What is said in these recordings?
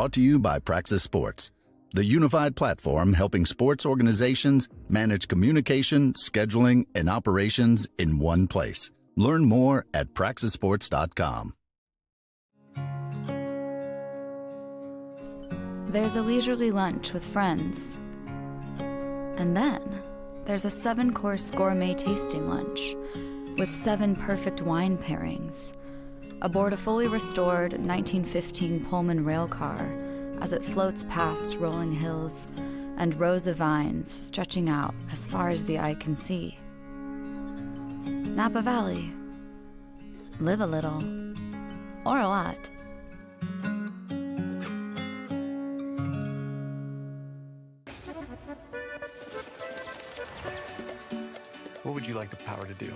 Brought to you by Praxis Sports, the unified platform helping sports organizations manage communication, scheduling, and operations in one place. Learn more at praxisports.com. There's a leisurely lunch with friends. And then there's a 7-course gourmet tasting lunch with 7 perfect wine pairings aboard a fully restored 1915 Pullman rail car as it floats past rolling hills and rows of vines stretching out as far as the eye can see. Napa Valley. Live a little, or a lot. What would you like the power to do?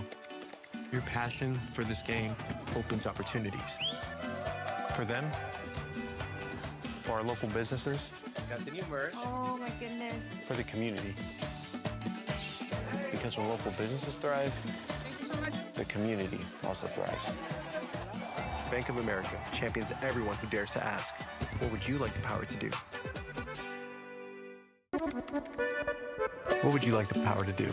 Your passion for this game opens opportunities. For them, for our local businesses, got the new merch. Oh my goodness. for the community. Because when local businesses thrive, the community also thrives. Bank of America champions everyone who dares to ask, what would you like the power to do? What would you like the power to do?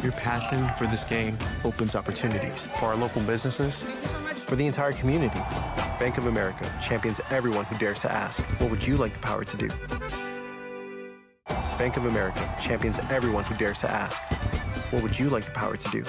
Your passion for this game opens opportunities for our local businesses, for the entire community. Bank of America champions everyone who dares to ask, what would you like the power to do? Bank of America champions everyone who dares to ask, what would you like the power to do?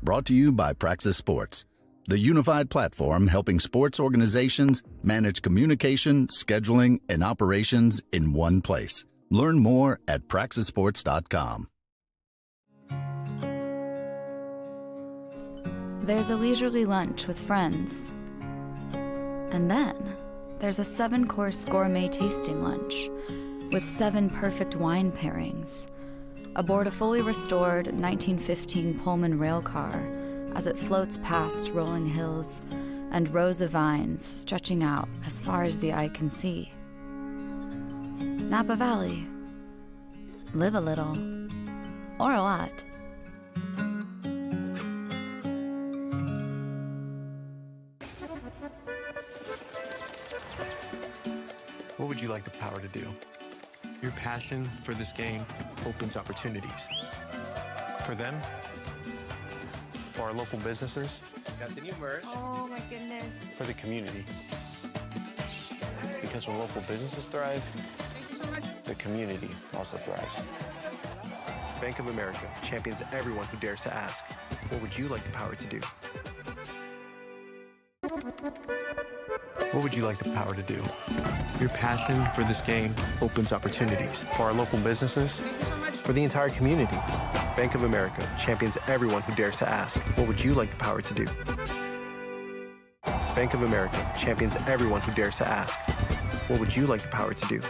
Brought to you by Praxis Sports, the unified platform helping sports organizations manage communication, scheduling, and operations in one place. Learn more at praxisports.com. There's a leisurely lunch with friends. And then there's a 7-course gourmet tasting lunch with 7 perfect wine pairings aboard a fully restored 1915 Pullman rail car as it floats past rolling hills and rows of vines stretching out as far as the eye can see. Napa Valley. Live a little. Or a lot. What would you like the power to do? Your passion for this game opens opportunities. For them, for our local businesses, Got the new merch. Oh my goodness. for the community. Because when local businesses thrive, Thank you so much. the community also thrives. Bank of America champions everyone who dares to ask, what would you like the power to do? What would you like the power to do? Your passion for this game opens opportunities for our local businesses, Thank you so much. for the entire community. Bank of America champions everyone who dares to ask, what would you like the power to do? Bank of America champions everyone who dares to ask, what would you like the power to do?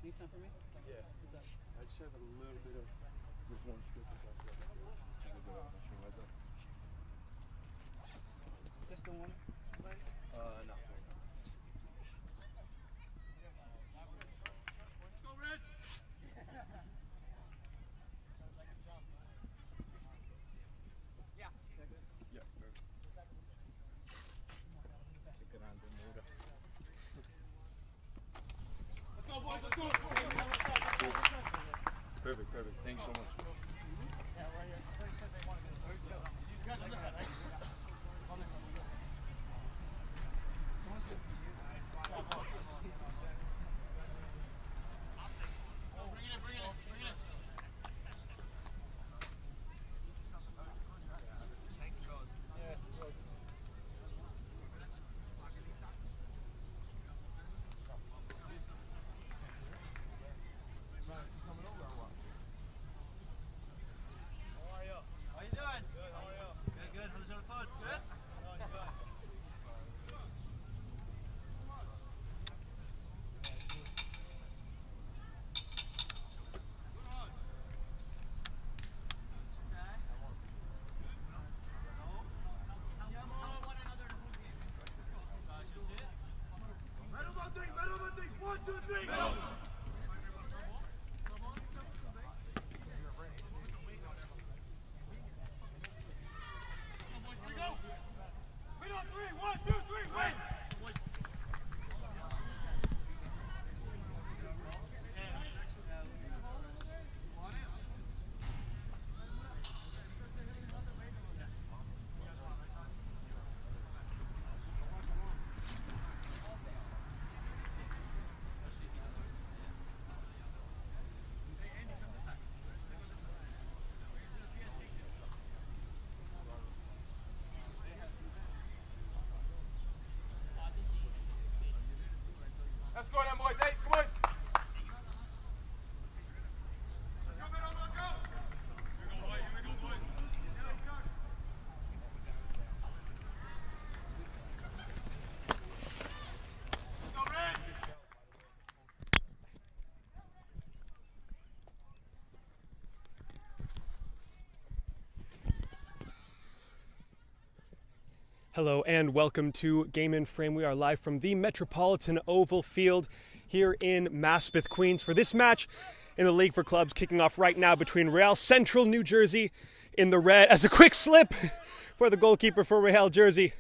Need some for me? Yeah. I just have a little bit of this one strip. This the one? No. Let's go, Red! Yeah. Yeah. Let's go, boys. Let's go. Thank you so much. Let's go then, boys. Hey, come on. Hello and welcome to Game in Frame. We are live from the Metropolitan Oval Field here in Maspeth, Queens for this match in the League for Clubs, kicking off right now between Real Central New Jersey in the red as a quick slip for the goalkeeper for Real Jersey,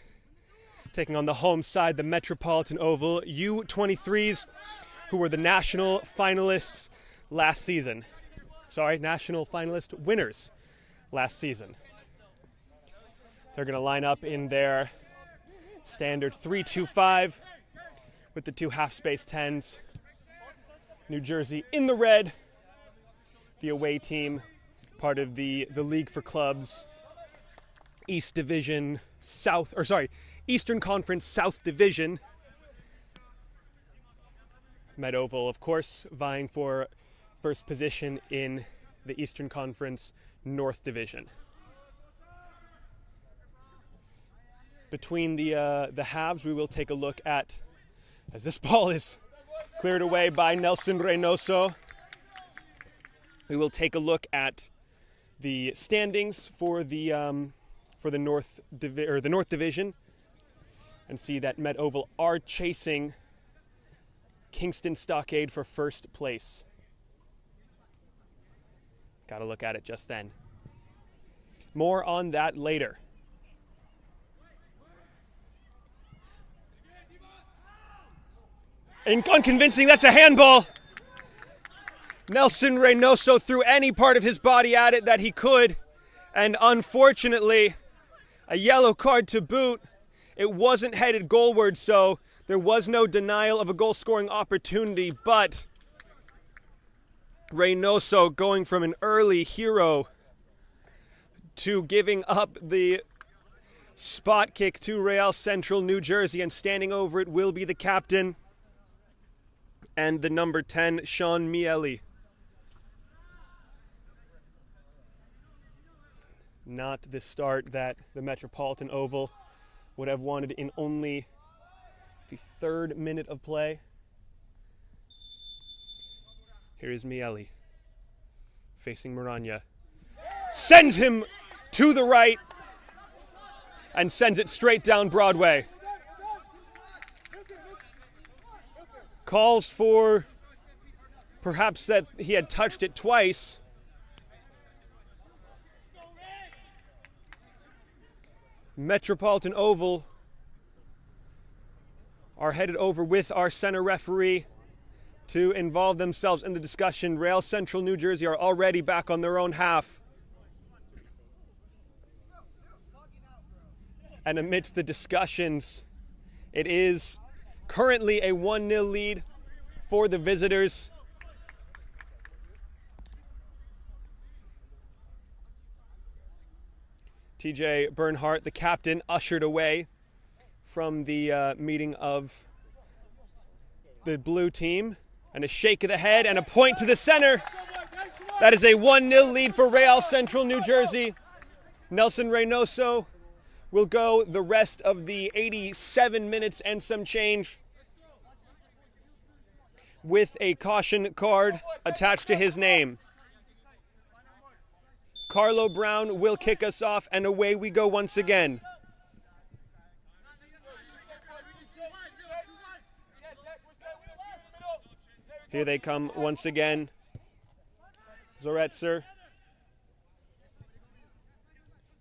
taking on the home side, the Metropolitan Oval U23s, who were the national finalists last season. National finalist winners last season. They're going to line up in their standard 3-2-5 with the two half-space 10s. New Jersey in the red, the away team, part of the League for Clubs Eastern Conference South Division. Met Oval, of course, vying for first position in the Eastern Conference North Division. Between the halves, we will take a look at, as this ball is cleared away by Nelson Reynoso, we will take a look at the standings for the North Division, and see that Met Oval are chasing Kingston Stockade for first place. Got to look at it just then. More on that later. And unconvincing, that's a handball. Nelson Reynoso threw any part of his body at it that he could, and unfortunately, a yellow card to boot. It wasn't headed goalward, so there was no denial of a goal-scoring opportunity, but Reynoso going from an early hero to giving up the spot kick to Real Central New Jersey, and standing over it will be the captain and the number 10, Sean Miele. Not the start that the Metropolitan Oval would have wanted in only the 3rd minute of play. Here is Miele facing Moranya. Sends him to the right and sends it straight down Broadway. Calls for perhaps that he had touched it twice. Metropolitan Oval are headed over with our center referee, to involve themselves in the discussion. Real Central New Jersey are already back on their own half. And amidst the discussions, it is currently a 1-0 lead for the visitors. TJ Bernhardt, the captain, ushered away from the meeting of the blue team. And a shake of the head and a point to the center. That is a 1-0 lead for Real Central New Jersey. Nelson Reynoso will go the rest of the 87 minutes and some change with a caution card attached to his name. Carlo Brown will kick us off, and away we go once again. Here they come once again. Zoretzer.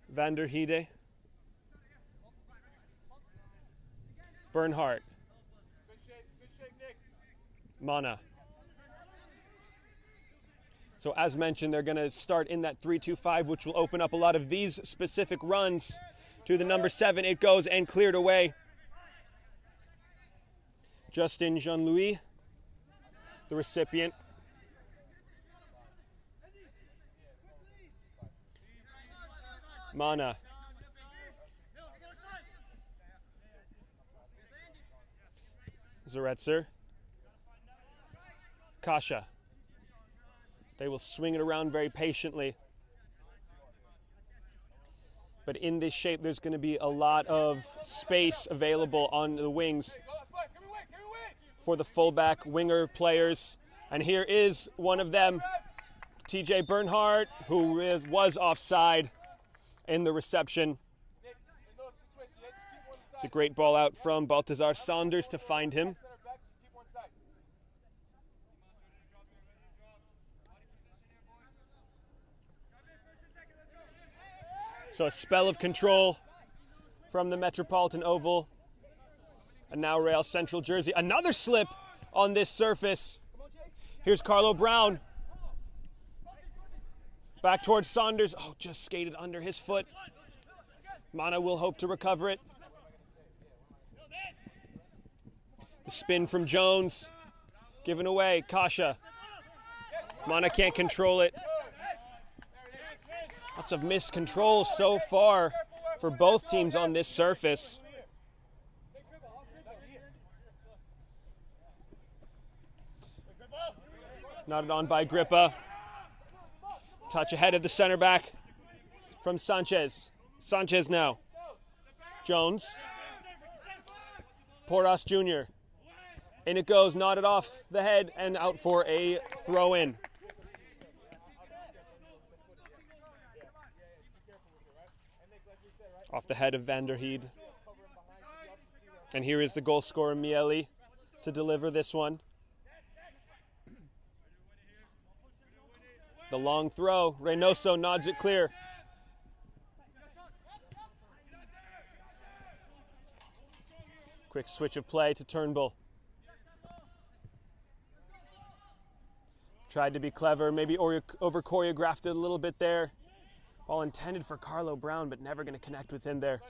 Van der Heide. Bernhardt. Mana. So as mentioned, they're going to start in that 3-2-5, which will open up a lot of these specific runs. To the number 7, it goes and cleared away. Justin Jean-Louis, the recipient. Mana. Zoretzer. Kasha. They will swing it around very patiently. But in this shape, there's going to be a lot of space available on the wings for the fullback winger players. And here is one of them, TJ Bernhardt, who was offside in the reception. It's a great ball out from Baltazar Saunders to find him. So a spell of control from the Metropolitan Oval. And now Real Central Jersey. Another slip on this surface. Here's Carlo Brown. Back towards Saunders. Oh, just skated under his foot. Mana will hope to recover it. The spin from Jones. Given away. Kasha. Mana can't control it. Lots of missed controls so far for both teams on this surface. Knotted on by Grippa. Touch ahead of the center back from Sanchez. Sanchez now. Jones. Porras Jr. In it goes, knotted off the head and out for a throw-in. Off the head of Van der Heide. And here is the goal scorer, Miele, to deliver this one. The long throw. Reynoso nods it clear. Quick switch of play to Turnbull. Tried to be clever, maybe over choreographed it a little bit there. Ball intended for Carlo Brown, but never going to connect with him there.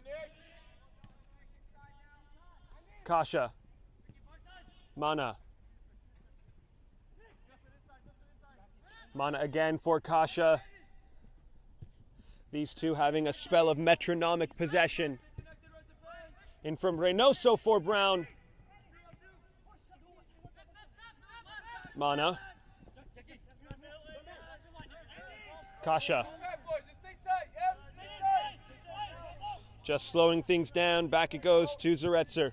Kasha. Mana. Mana again for Kasha. These two having a spell of metronomic possession. In from Reynoso for Brown. Mana. Kasha. Just slowing things down. Back it goes to Zoretzer.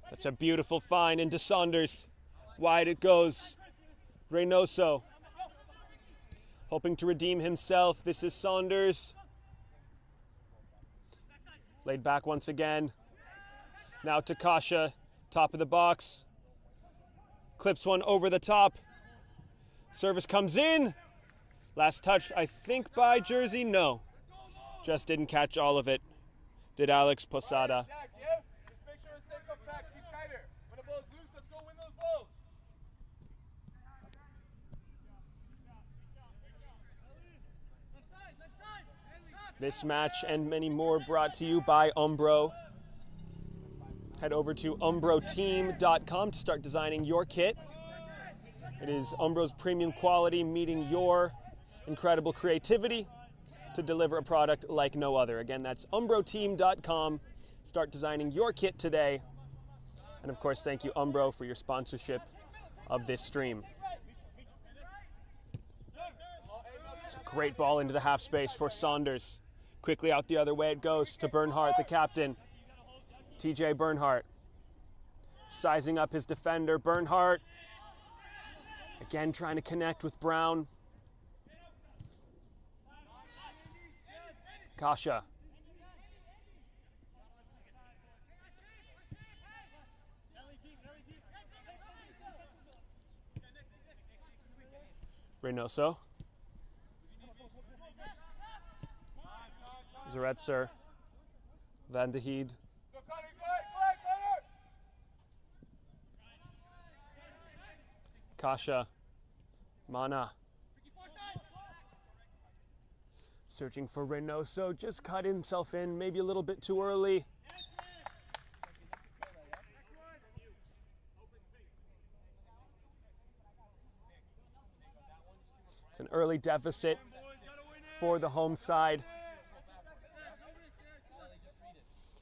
That's a beautiful find into Saunders. Wide it goes. Reynoso. Hoping to redeem himself. This is Saunders. Laid back once again. Now to Kasha. Top of the box. Clips one over the top. Service comes in. Last touch, I think, by Jersey. No. Just didn't catch all of it. Did Alex Posada. This match and many more brought to you by Umbro. Head over to umbroteam.com to start designing your kit. It is Umbro's premium quality meeting your incredible creativity to deliver a product like no other. Again, that's umbroteam.com. Start designing your kit today. And of course, thank you, Umbro, for your sponsorship of this stream. It's a great ball into the half space for Saunders. Quickly out the other way it goes to Bernhardt, the captain. TJ Bernhardt sizing up his defender. Bernhardt again trying to connect with Brown. Kasha. Reynoso. Zaretzer. Van de Heed. Kasha. Mana. Searching for Reynoso. Just cut himself in maybe a little bit too early. It's an early deficit for the home side.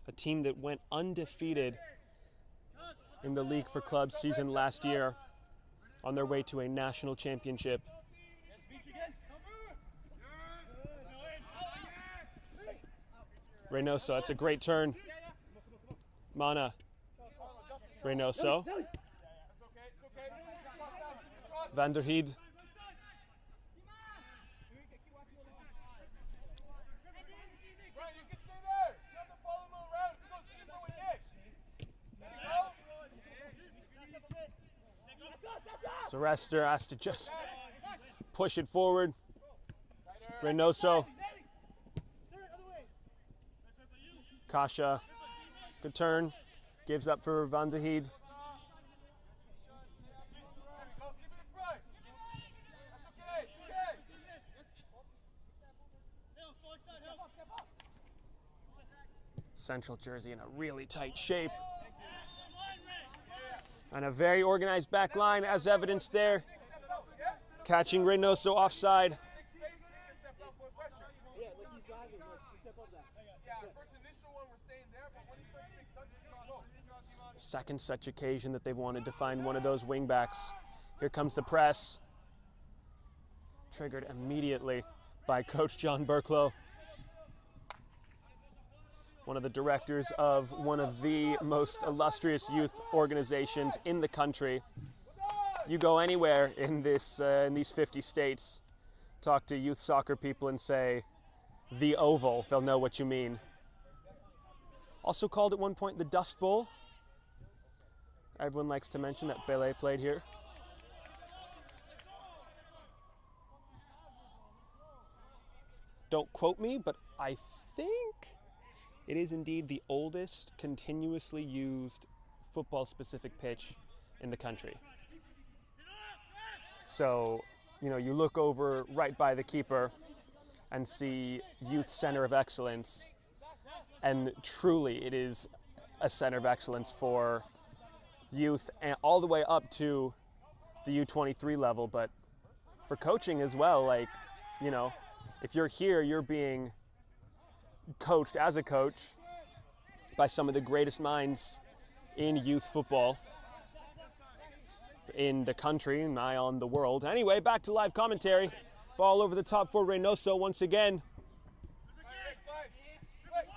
A team that went undefeated in the League for Clubs season last year on their way to a national championship. Reynoso, that's a great turn. Mana. Reynoso. Van der Heed. Zaretzer has to just push it forward. Reynoso. Kasha. Good turn. Gives up for Van de Heed. Central jersey in a really tight shape. And a very organized back line, as evidenced there. Catching Reynoso offside. Second such occasion that they've wanted to find one of those wingbacks. Here comes the press. Triggered immediately by Coach John Burklow, one of the directors of one of the most illustrious youth organizations in the country. You go anywhere in these 50 states, talk to youth soccer people and say, the Oval, they'll know what you mean. Also called at one point the Dust Bowl. Everyone likes to mention that Bele played here. Don't quote me, but I think it is indeed the oldest continuously used football-specific pitch in the country. So, you look over right by the keeper and see Youth Center of Excellence, and truly it is a center of excellence for youth and all the way up to the U23 level, but for coaching as well. If you're here, you're being coached as a coach by some of the greatest minds in youth football in the country and nigh on the world. Anyway, back to live commentary. Ball over the top for Reynoso once again.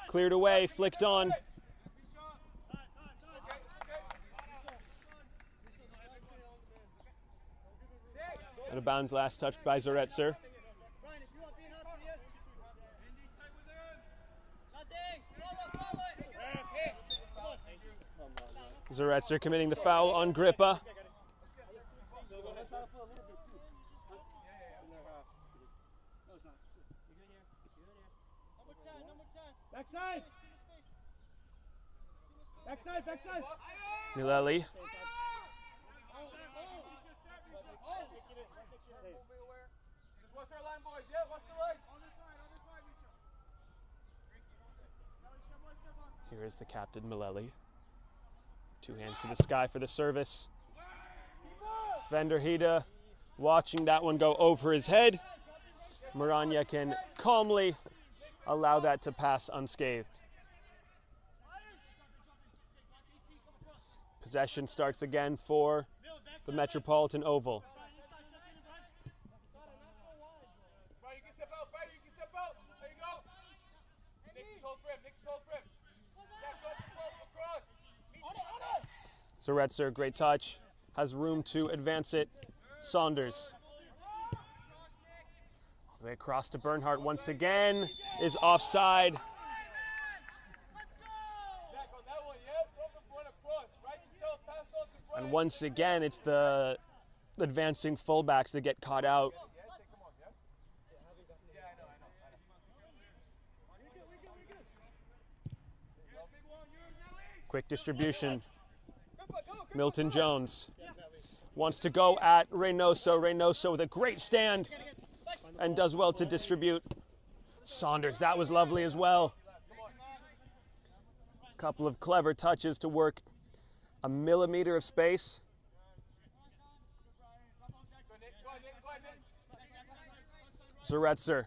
Cleared away, flicked on. Out of bounds, last touched by Zaretzer. Zaretzer committing the foul on Grippa. Backside! Backside, backside! Mileli. Just watch our line, boys. Yeah, watch the line. On this side, Misha. Here is the captain, Mileli. Two hands to the sky for the service. Vanderhede watching that one go over his head. Maranya can calmly allow that to pass unscathed. Possession starts again for the Metropolitan Oval. Zoretzer, great touch, has room to advance it. Saunders. All the way across to Bernhardt once again, is offside. And once again, it's the advancing fullbacks that get caught out. Quick distribution. Milton Jones wants to go at Reynoso. Reynoso with a great stand and does well to distribute. Saunders, that was lovely as well. Couple of clever touches to work a millimeter of space. Zoretzer,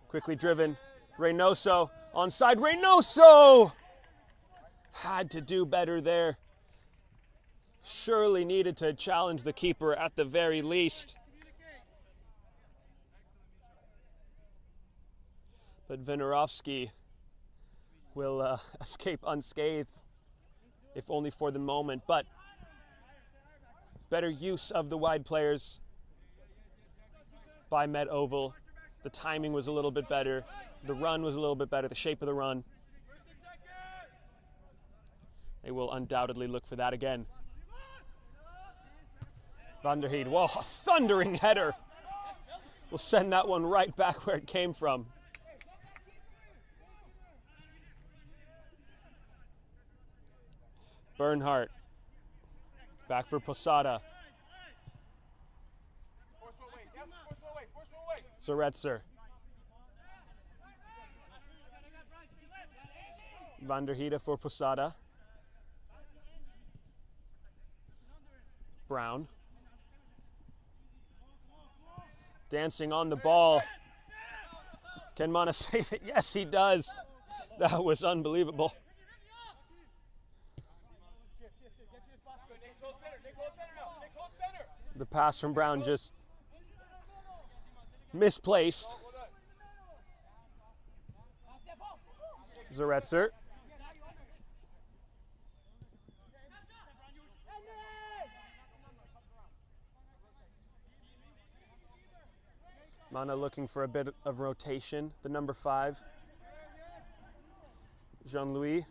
quickly driven. Reynoso, onside. Reynoso! Had to do better there. Surely needed to challenge the keeper at the very least. But Winiarowski will escape unscathed, if only for the moment. But better use of the wide players by Met Oval. The timing was a little bit better. The run was a little bit better, the shape of the run. They will undoubtedly look for that again. Vanderhede, whoa, a thundering header. We'll send that one right back where it came from. Bernhardt, back for Posada. Zoretzer. Vanderhede for Posada. Brown. Dancing on the ball. Can Mana save it? Yes, he does. That was unbelievable. The pass from Brown just misplaced. Zoretzer. Mana looking for a bit of rotation. The number 5. Jean-Louis.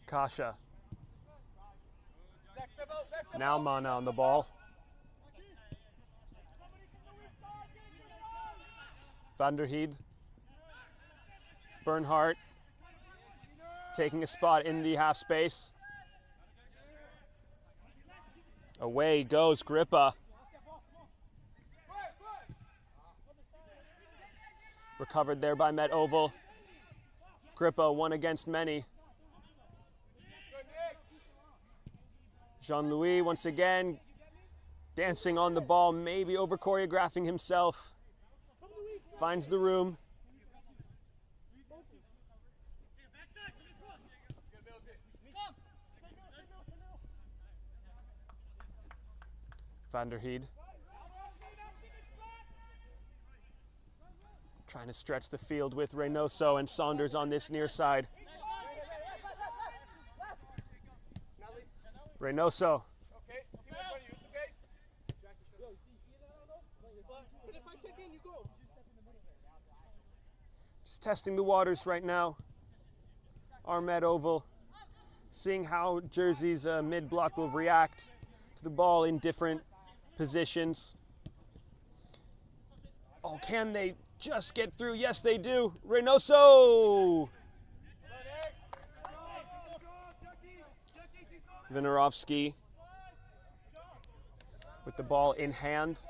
Kasha. Now Mana on the ball. Vanderhede. Bernhardt taking a spot in the half space. Away goes Grippa. Recovered there by Met Oval. Grippa, one against many. Jean-Louis once again dancing on the ball, maybe over choreographing himself. Finds the room. Vanderhede. Trying to stretch the field with Reynoso and Saunders on this near side. Reynoso. Just testing the waters right now. Our Met Oval. Seeing how Jersey's mid-block will react to the ball in different positions. Oh, can they just get through? Yes, they do. Reynoso! Winiarowski with the ball in hand.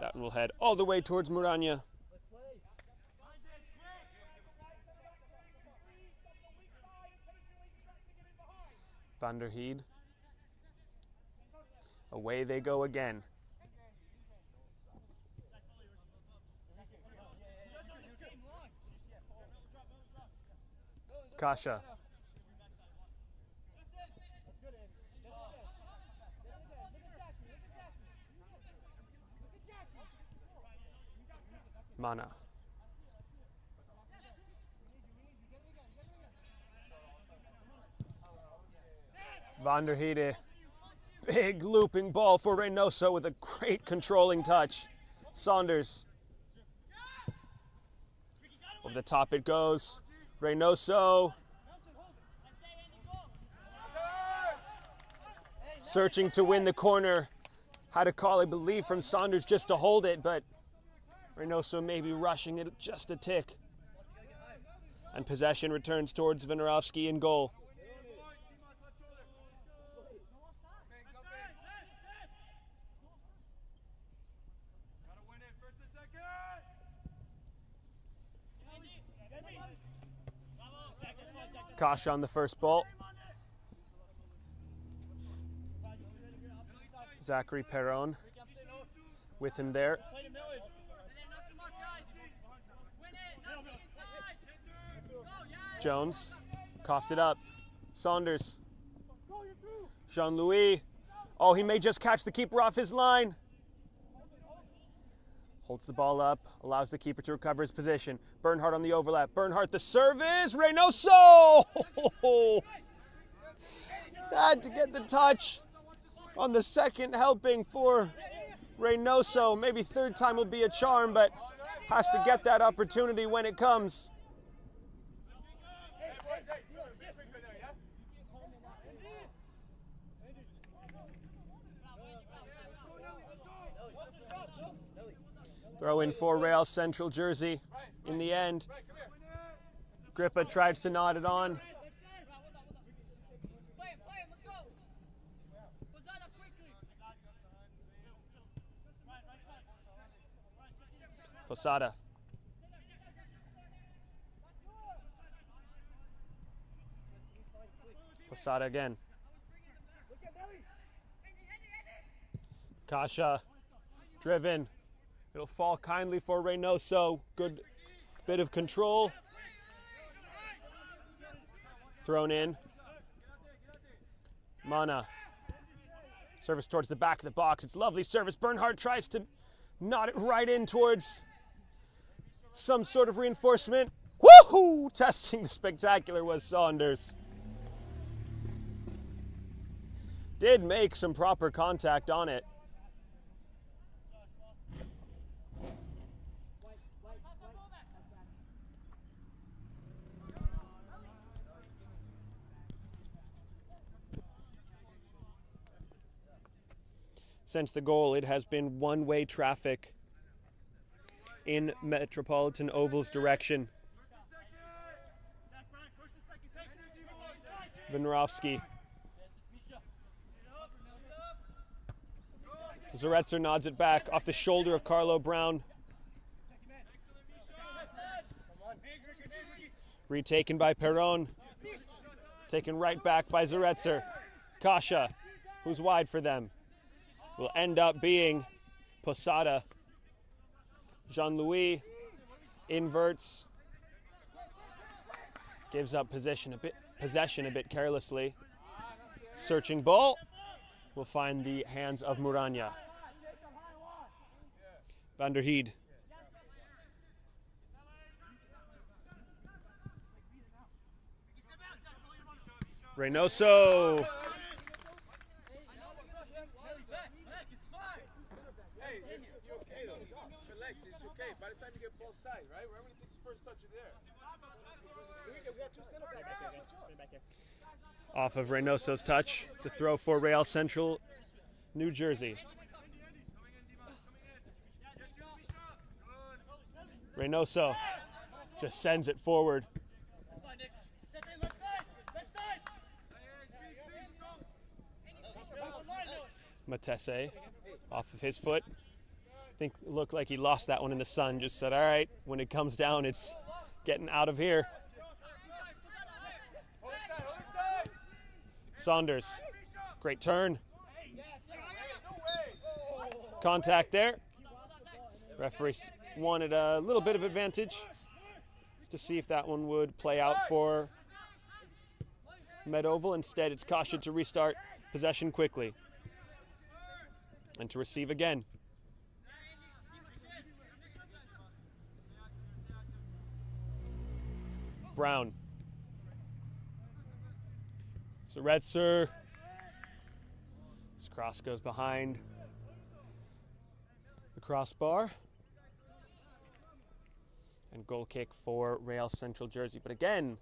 That one will head all the way towards Murania. Van der Heide. Away they go again. Kasha. Mana. Van der Heide. Big looping ball for Reynoso with a great controlling touch. Saunders. Over the top it goes. Reynoso. Searching to win the corner. Had a call, I believe, from Saunders just to hold it, but Reynoso may be rushing it just a tick. And possession returns towards Winiarowski in goal. Kasha on the first ball. Zachary Perron with him there. Jones coughed it up. Saunders. Jean-Louis. Oh, he may just catch the keeper off his line. Holds the ball up, allows the keeper to recover his position. Bernhardt on the overlap. Bernhardt the service. Reynoso! Had to get the touch on the second helping for Reynoso. Maybe third time will be a charm, but has to get that opportunity when it comes. Throw in for Real Central jersey in the end. Grippa tries to nod it on. Posada. Posada again. Kasha driven. It'll fall kindly for Reynoso. Good bit of control. Thrown in. Mana. Service towards the back of the box. It's lovely service. Bernhardt tries to knot it right in towards some sort of reinforcement. Woohoo! Testing the spectacular was Saunders. Did make some proper contact on it. Since the goal, it has been one-way traffic in Metropolitan Oval's direction. Winiarowski. Zaretzer nods it back off the shoulder of Carlo Brown. Retaken by Perron. Taken right back by Zaretzer. Kasha, who's wide for them, will end up being Posada. Jean-Louis inverts. Gives up possession a bit carelessly. Searching ball will find the hands of Murania. Van der Heide. Reynoso. By the time you get both sides, right? Right when he takes his first touch, you're there. Off of Reynoso's touch. It's a throw for Real Central, New Jersey. Reynoso just sends it forward. Matese off of his foot. think it looked like he lost that one in the sun. Just said, all right, when it comes down, it's getting out of here. Saunders, great turn. Contact there. Referee wanted a little bit of advantage just to see if that one would play out for Med Oval. Instead, it's caution to restart possession quickly and to receive again. Brown. So Retzer. This cross goes behind the crossbar. And goal kick for Real Central Jersey. But again,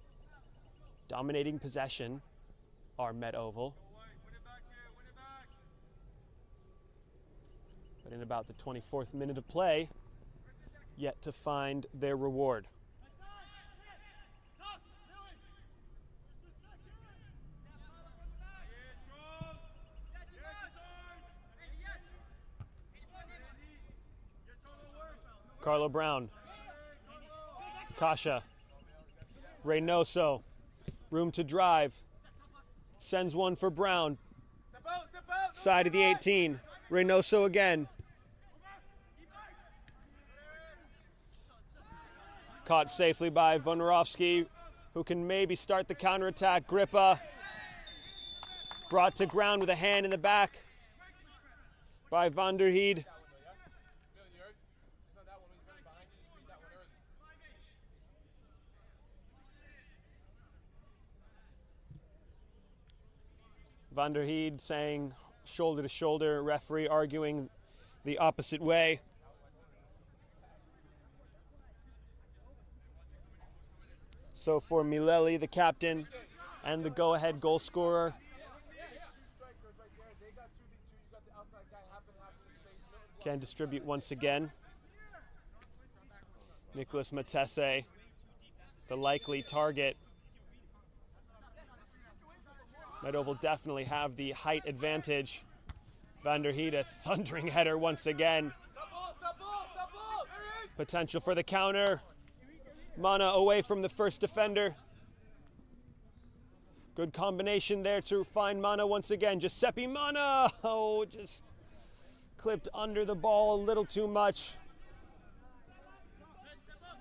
dominating possession are Met Oval. But in about the 24th minute of play, yet to find their reward. Carlo Brown. Kasha. Reynoso. Room to drive. Sends one for Brown. Side of the 18. Reynoso again. Caught safely by Vonorovsky, who can maybe start the counterattack. Grippa. Brought to ground with a hand in the back by Van der Heide. Van der Heide saying shoulder to shoulder, referee arguing the opposite way. So for Mileli, the captain and the go-ahead goal scorer, can distribute once again. Nicholas Matesse, the likely target. Met Oval definitely have the height advantage. Van der Heide, a thundering header once again. Potential for the counter. Mana away from the first defender. Good combination there to find Mana once again. Giuseppe Mana! Oh, just clipped under the ball a little too much.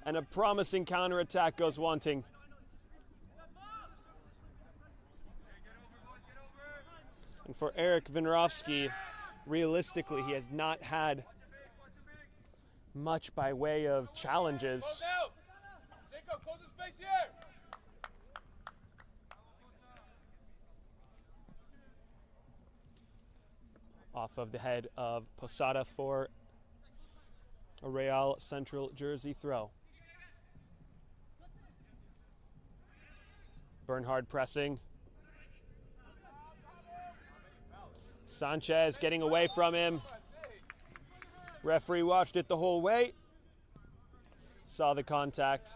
And a promising counterattack goes wanting. And for Eric Vinerovsky, realistically, he has not had much by way of challenges. Off of the head of Posada for a Real Central Jersey throw. Bernhard pressing. Sanchez getting away from him. Referee watched it the whole way. Saw the contact.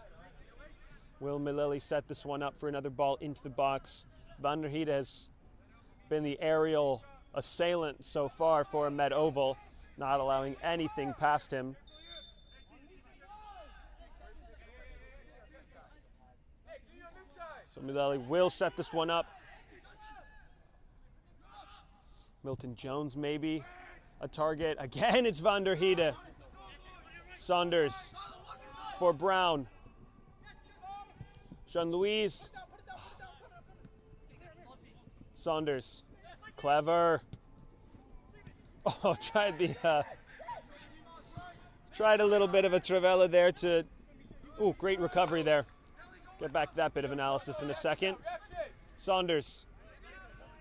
Will Mileli set this one up for another ball into the box? Van der Heide has been the aerial assailant so far for Met Oval, not allowing anything past him. So Mileli will set this one up. Milton Jones maybe a target. Again, it's Van der Heide. Saunders for Brown. Jean-Louis. Saunders. Clever. Oh, tried a little bit of a Travella there to... Ooh, great recovery there. Get back to that bit of analysis in a second. Saunders.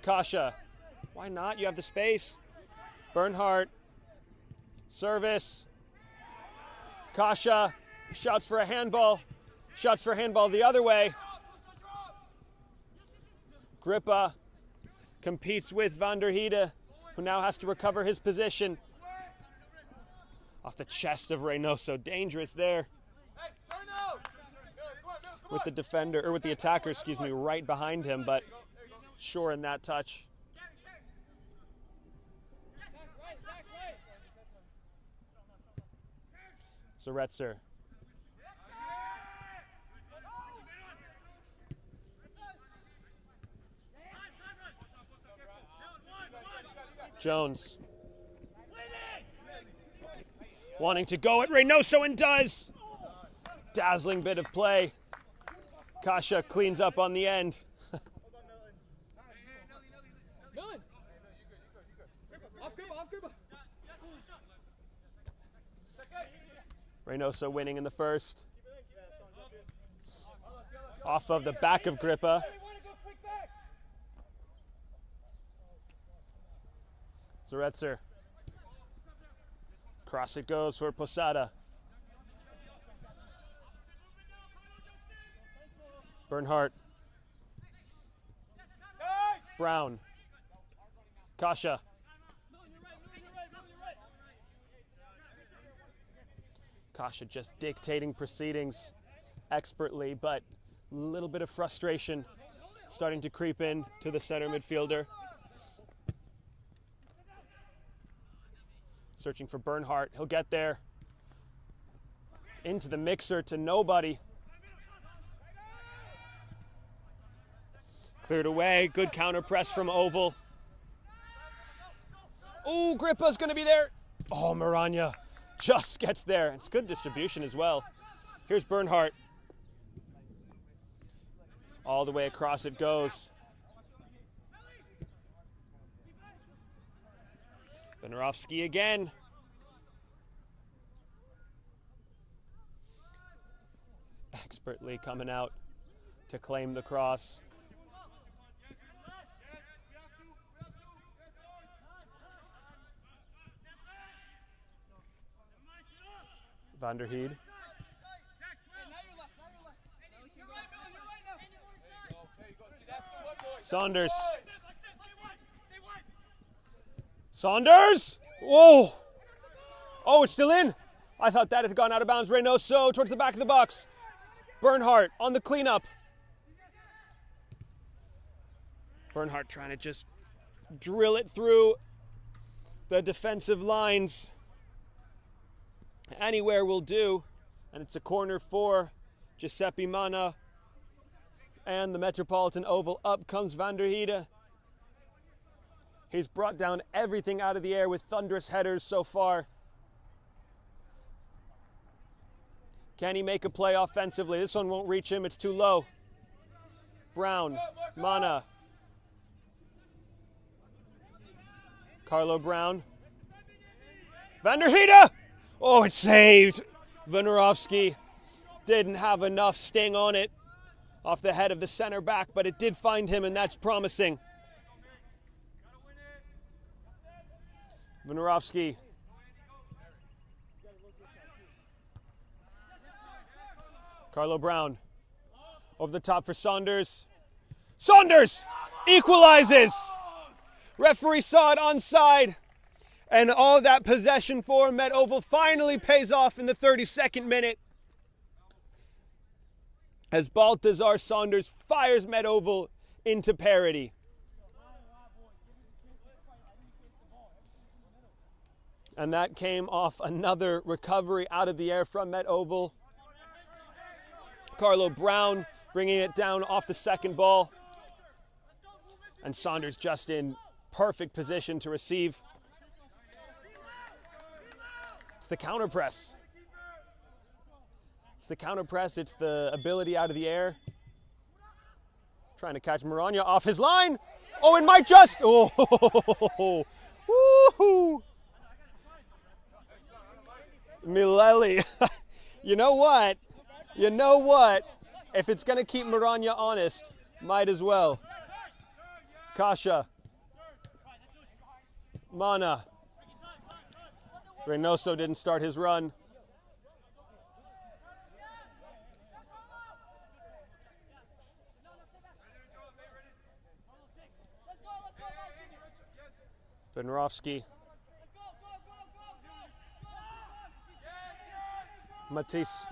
Kasha. Why not? You have the space. Bernhardt. Service. Kasha. Shots for a handball. Shots for a handball the other way. Grippa competes with Van der Heide, who now has to recover his position. Off the chest of Reynoso. Dangerous there. With the defender, or with the attacker, excuse me, right behind him, but sure in that touch. Zaretzer. Jones. Wanting to go at Reynoso and does. Dazzling bit of play. Kasha cleans up on the end. Reynoso winning in the first. Off of the back of Grippa. Zaretzer. Cross it goes for Posada. Bernhardt. Brown. Kasha. Kasha just dictating proceedings expertly, but a little bit of frustration starting to creep in to the center midfielder. Searching for Bernhardt. He'll get there. Into the mixer to nobody. Cleared away. Good counter press from Oval. Oh, Grippa's going to be there. Oh, Maranya just gets there. It's good distribution as well. Here's Bernhardt. All the way across it goes. Venerovsky again. Expertly coming out to claim the cross. Van der Heide. Saunders. Saunders! Whoa! Oh, it's still in. I thought that had gone out of bounds. Reynoso towards the back of the box. Bernhardt on the cleanup. Bernhardt trying to just drill it through the defensive lines. Anywhere will do. And it's a corner for Giuseppe Mana. And the Metropolitan Oval. Up comes Van der Heide. He's brought down everything out of the air with thunderous headers so far. Can he make a play offensively? This one won't reach him. It's too low. Brown. Mana. Carlo Brown. Van der Heide! Oh, it's saved. Venerovsky didn't have enough sting on it off the head of the center back, but it did find him, and that's promising. Venerovsky. Carlo Brown. Over the top for Saunders. Saunders equalizes! Referee saw it onside. And all that possession for Met Oval finally pays off in the 32nd minute. As Baltazar Saunders fires Met Oval into parity. And that came off another recovery out of the air from Met Oval. Carlo Brown bringing it down off the second ball. And Saunders just in perfect position to receive. It's the counter press. It's the counter press. It's the ability out of the air. Trying to catch Maranya off his line. Oh, it might just. Oh, woohoo. Mileli. You know what? You know what? If it's going to keep Maranya honest, might as well. Kasha. Mana. Reynoso didn't start his run. Venerovsky. Matisse.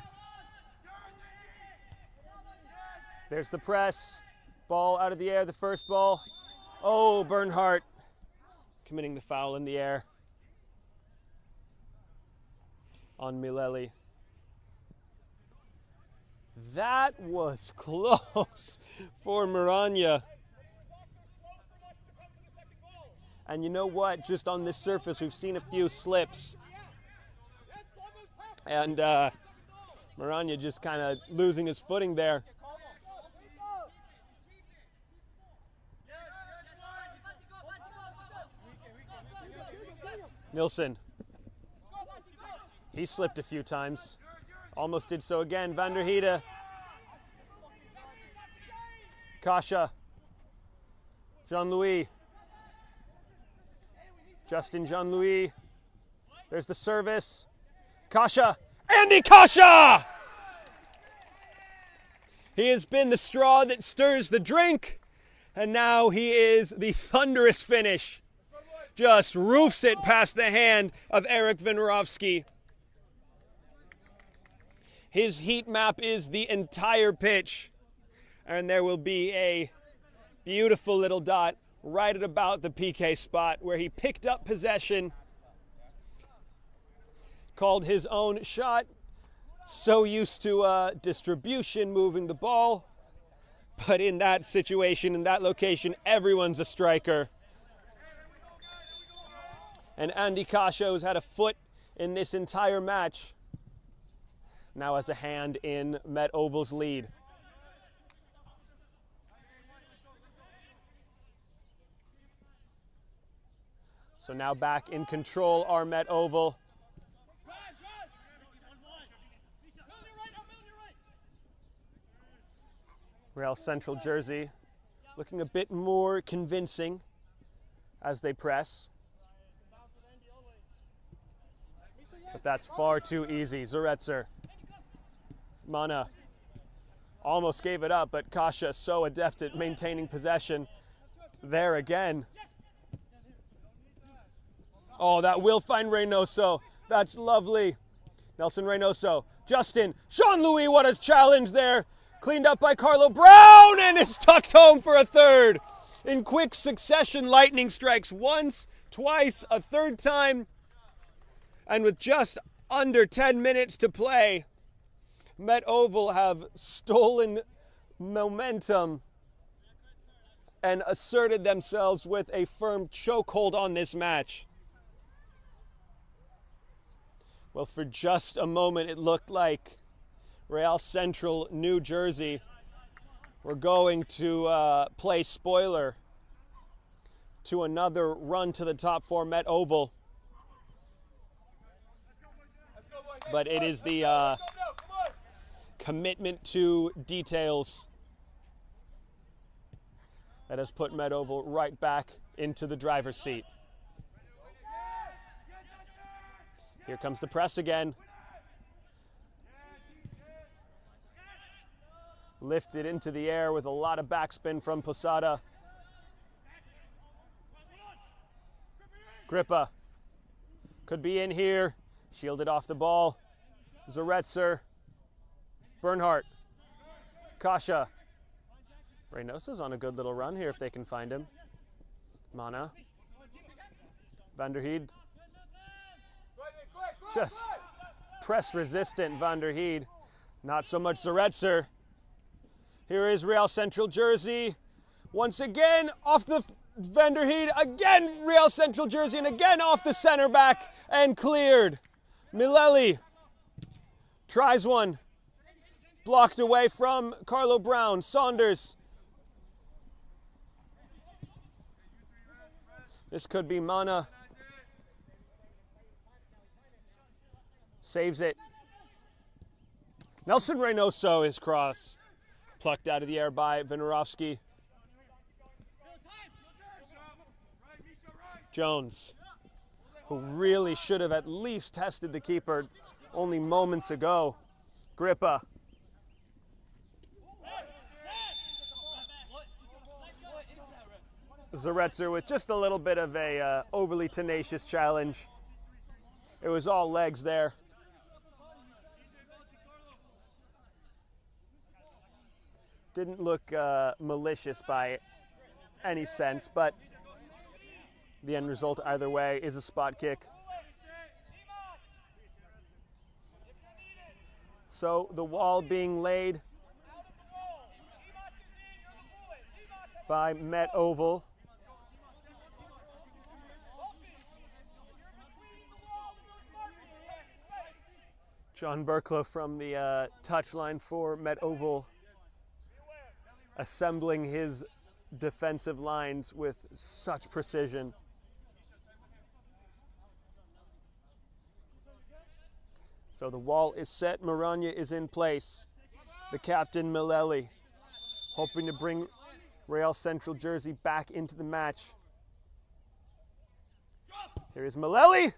There's the press. Ball out of the air, the first ball. Oh, Bernhardt committing the foul in the air on Mileli. That was close for Maranya. And you know what? Just on this surface, we've seen a few slips. And Maranya just kind of losing his footing there. Nilsson. He slipped a few times. Almost did so again. Van der Heide. Kasha. Jean-Louis. Justin Jean-Louis. There's the service. Kasha. Andy Kasha! He has been the straw that stirs the drink. And now he is the thunderous finish. Just roofs it past the hand of Eric Winorovsky. His heat map is the entire pitch. And there will be a beautiful little dot right at about the PK spot where he picked up possession, called his own shot. So used to distribution, moving the ball. But in that situation, in that location, everyone's a striker. And Andy Kasha, who's had a foot in this entire match, now has a hand in Met Oval's lead. So now back in control are Met Oval. Real Central jersey looking a bit more convincing as they press. But that's far too easy. Zaretzer. Mana almost gave it up, but Kasha so adept at maintaining possession. There again. Oh, that will find Reynoso. That's lovely. Nelson Reynoso. Justin. Jean-Louis, what a challenge there. Cleaned up by Carlo Brown, and it's tucked home for a third. In quick succession, lightning strikes once, twice, a third time. And with just under 10 minutes to play, Met Oval have stolen momentum and asserted themselves with a firm chokehold on this match. Well, for just a moment, it looked like Real Central New Jersey were going to play spoiler to another run to the top for Met Oval. But it is the commitment to details that has put Met Oval right back into the driver's seat. Here comes the press again. Lifted into the air with a lot of backspin from Posada. Grippa could be in here. Shielded off the ball. Zaretzer. Bernhardt. Kasha. Reynoso's on a good little run here if they can find him. Mana. Van der Heide. Just press resistant Van der Heide. Not so much Zaretzer. Here is Real Central jersey. Once again off the Van der Heide. Again Real Central jersey and again off the center back and cleared. Mileli tries one. Blocked away from Carlo Brown. Saunders. This could be Mana. Saves it. Nelson Reynoso is cross. Plucked out of the air by Winorovsky. Jones, who really should have at least tested the keeper only moments ago. Grippa. Zaretzer with just a little bit of a overly tenacious challenge. It was all legs there. Didn't look malicious by any sense, but the end result either way is a spot kick. So the wall being laid by Met Oval. John Burklow from the touchline for Met Oval, assembling his defensive lines with such precision. So the wall is set, Maranya is in place. The captain, Mileli, hoping to bring Real Central Jersey back into the match. Here is Mileli.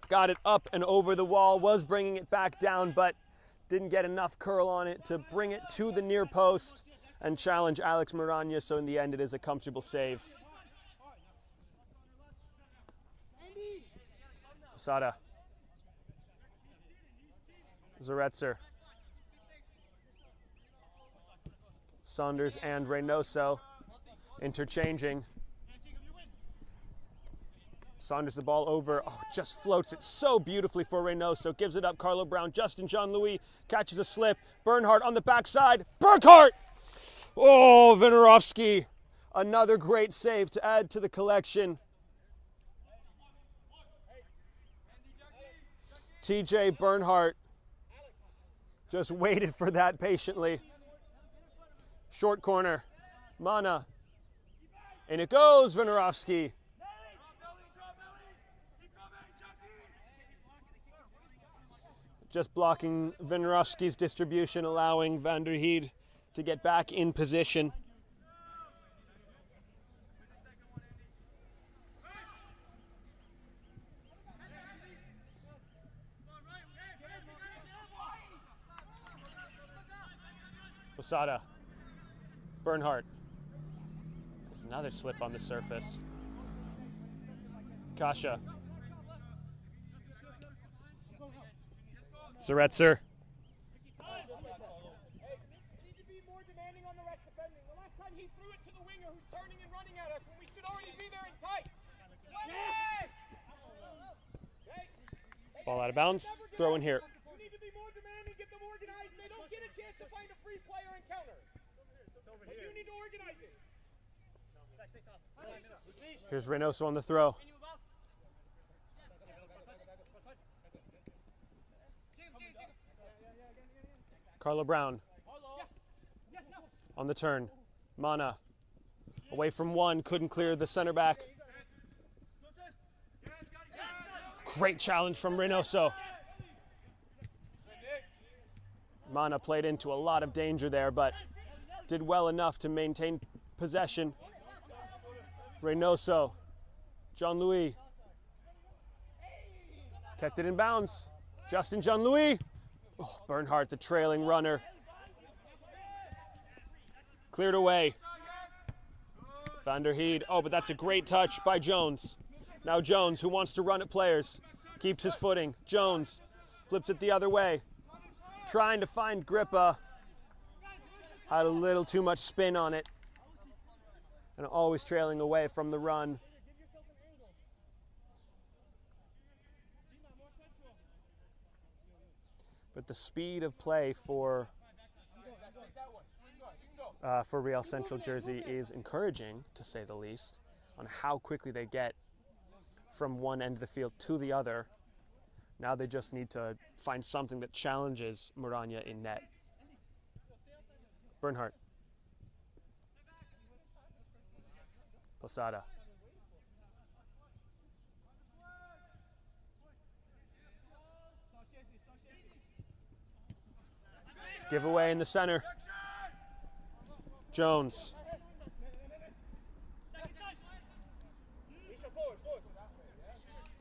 Got it up and over the wall, was bringing it back down, but didn't get enough curl on it to bring it to the near post and challenge Alex Maranya, so in the end it is a comfortable save. Posada. Zaretzer. Saunders and Reynoso interchanging. Saunders the ball over, just floats it so beautifully for Reynoso, gives it up, Carlo Brown, Justin Jean-Louis catches a slip, Bernhardt on the backside, Burkhart! Oh, Winiarowski, another great save to add to the collection. TJ Bernhardt just waited for that patiently. Short corner, Mana, and it goes, Winiarowski. Just blocking Winiarowski's distribution, allowing Van der Heide to get back in position. Posada. Bernhardt. There's another slip on the surface. Kasha. Zaretzer. Need to be more demanding on the rest defending. The last time he threw it to the winger who's turning and running at us when we should already be there and tight. Ball out of bounds. Throw in here. You need to be more demanding, get them organized. They don't get a chance to find a free player and counter. But you need to organize it. Here's Reynoso on the throw. Carlo Brown on the turn. Mana away from one, couldn't clear the center back. Great challenge from Reynoso. Mana played into a lot of danger there, but did well enough to maintain possession. Reynoso, Jean-Louis, kept it in bounds. Justin Jean-Louis. Oh, Bernhardt, the trailing runner. Cleared away. Van der Heide. Oh, but that's a great touch by Jones. Now Jones, who wants to run at players, keeps his footing. Jones flips it the other way. Trying to find Grippa. Had a little too much spin on it. And always trailing away from the run. But the speed of play for Real Central Jersey is encouraging, to say the least, on how quickly they get from one end of the field to the other. Now they just need to find something that challenges Maranya in net. Bernhardt. Posada. Giveaway in the center. Jones.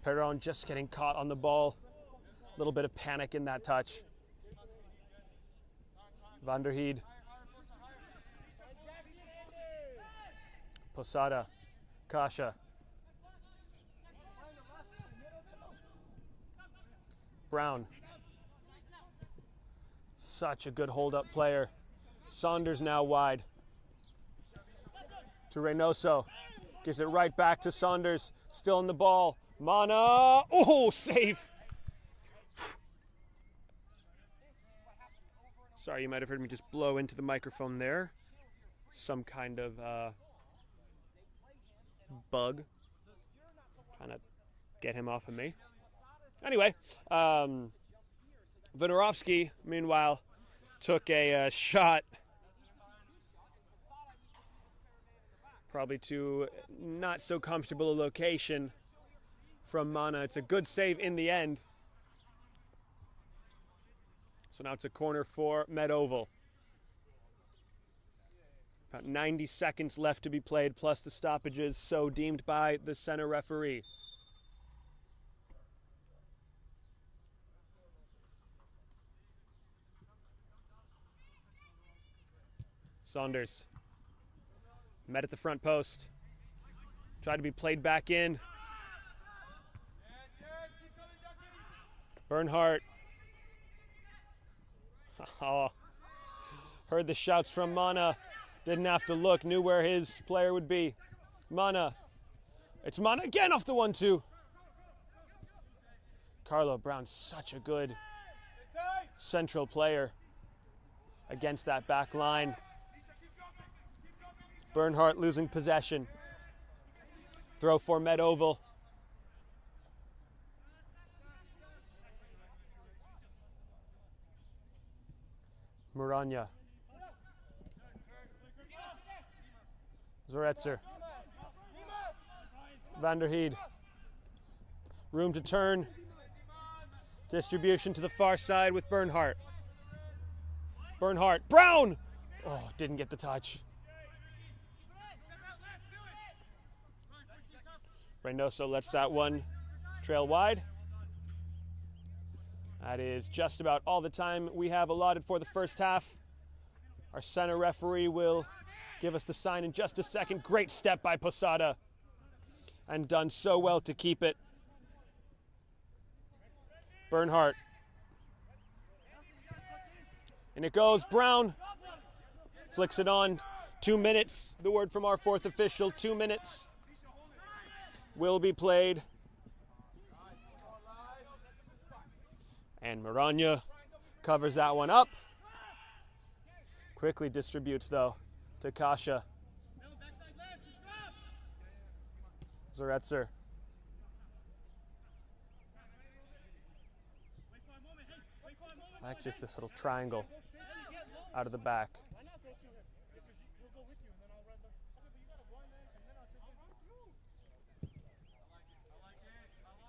Perron just getting caught on the ball. A little bit of panic in that touch. Van der Heide. Posada. Kasha. Brown. Such a good hold-up player. Saunders now wide. To Reynoso. Gives it right back to Saunders. Still in the ball. Mana. Oh, save. Sorry, you might have heard me just blow into the microphone there. some kind of bug trying to get him off of me. Anyway, Wojnarowski, meanwhile, took a shot probably to not so comfortable a location from Mana. It's a good save in the end. So now it's a corner for Met Oval. About 90 seconds left to be played, plus the stoppages so deemed by the center referee. Saunders met at the front post. Tried to be played back in. Bernhardt. Oh, heard the shouts from Mana. Didn't have to look, knew where his player would be. Mana. It's Mana again off the 1-2. Carlo Brown, such a good central player against that back line. Bernhardt losing possession. Throw for Met Oval. Muranya. Zoretzer. Van der Heide. Room to turn. Distribution to the far side with Bernhardt. Bernhardt. Brown! Oh, didn't get the touch. Reynoso lets that one trail wide. That is just about all the time we have allotted for the first half. Our center referee will give us the sign in just a second. Great step by Posada. And done so well to keep it. Bernhardt. And it goes. Brown flicks it on. 2 minutes. The word from our fourth official. 2 minutes will be played. And Muranya covers that one up. Quickly distributes, though, to Kasha. Zoretzer. Like just this little triangle out of the back.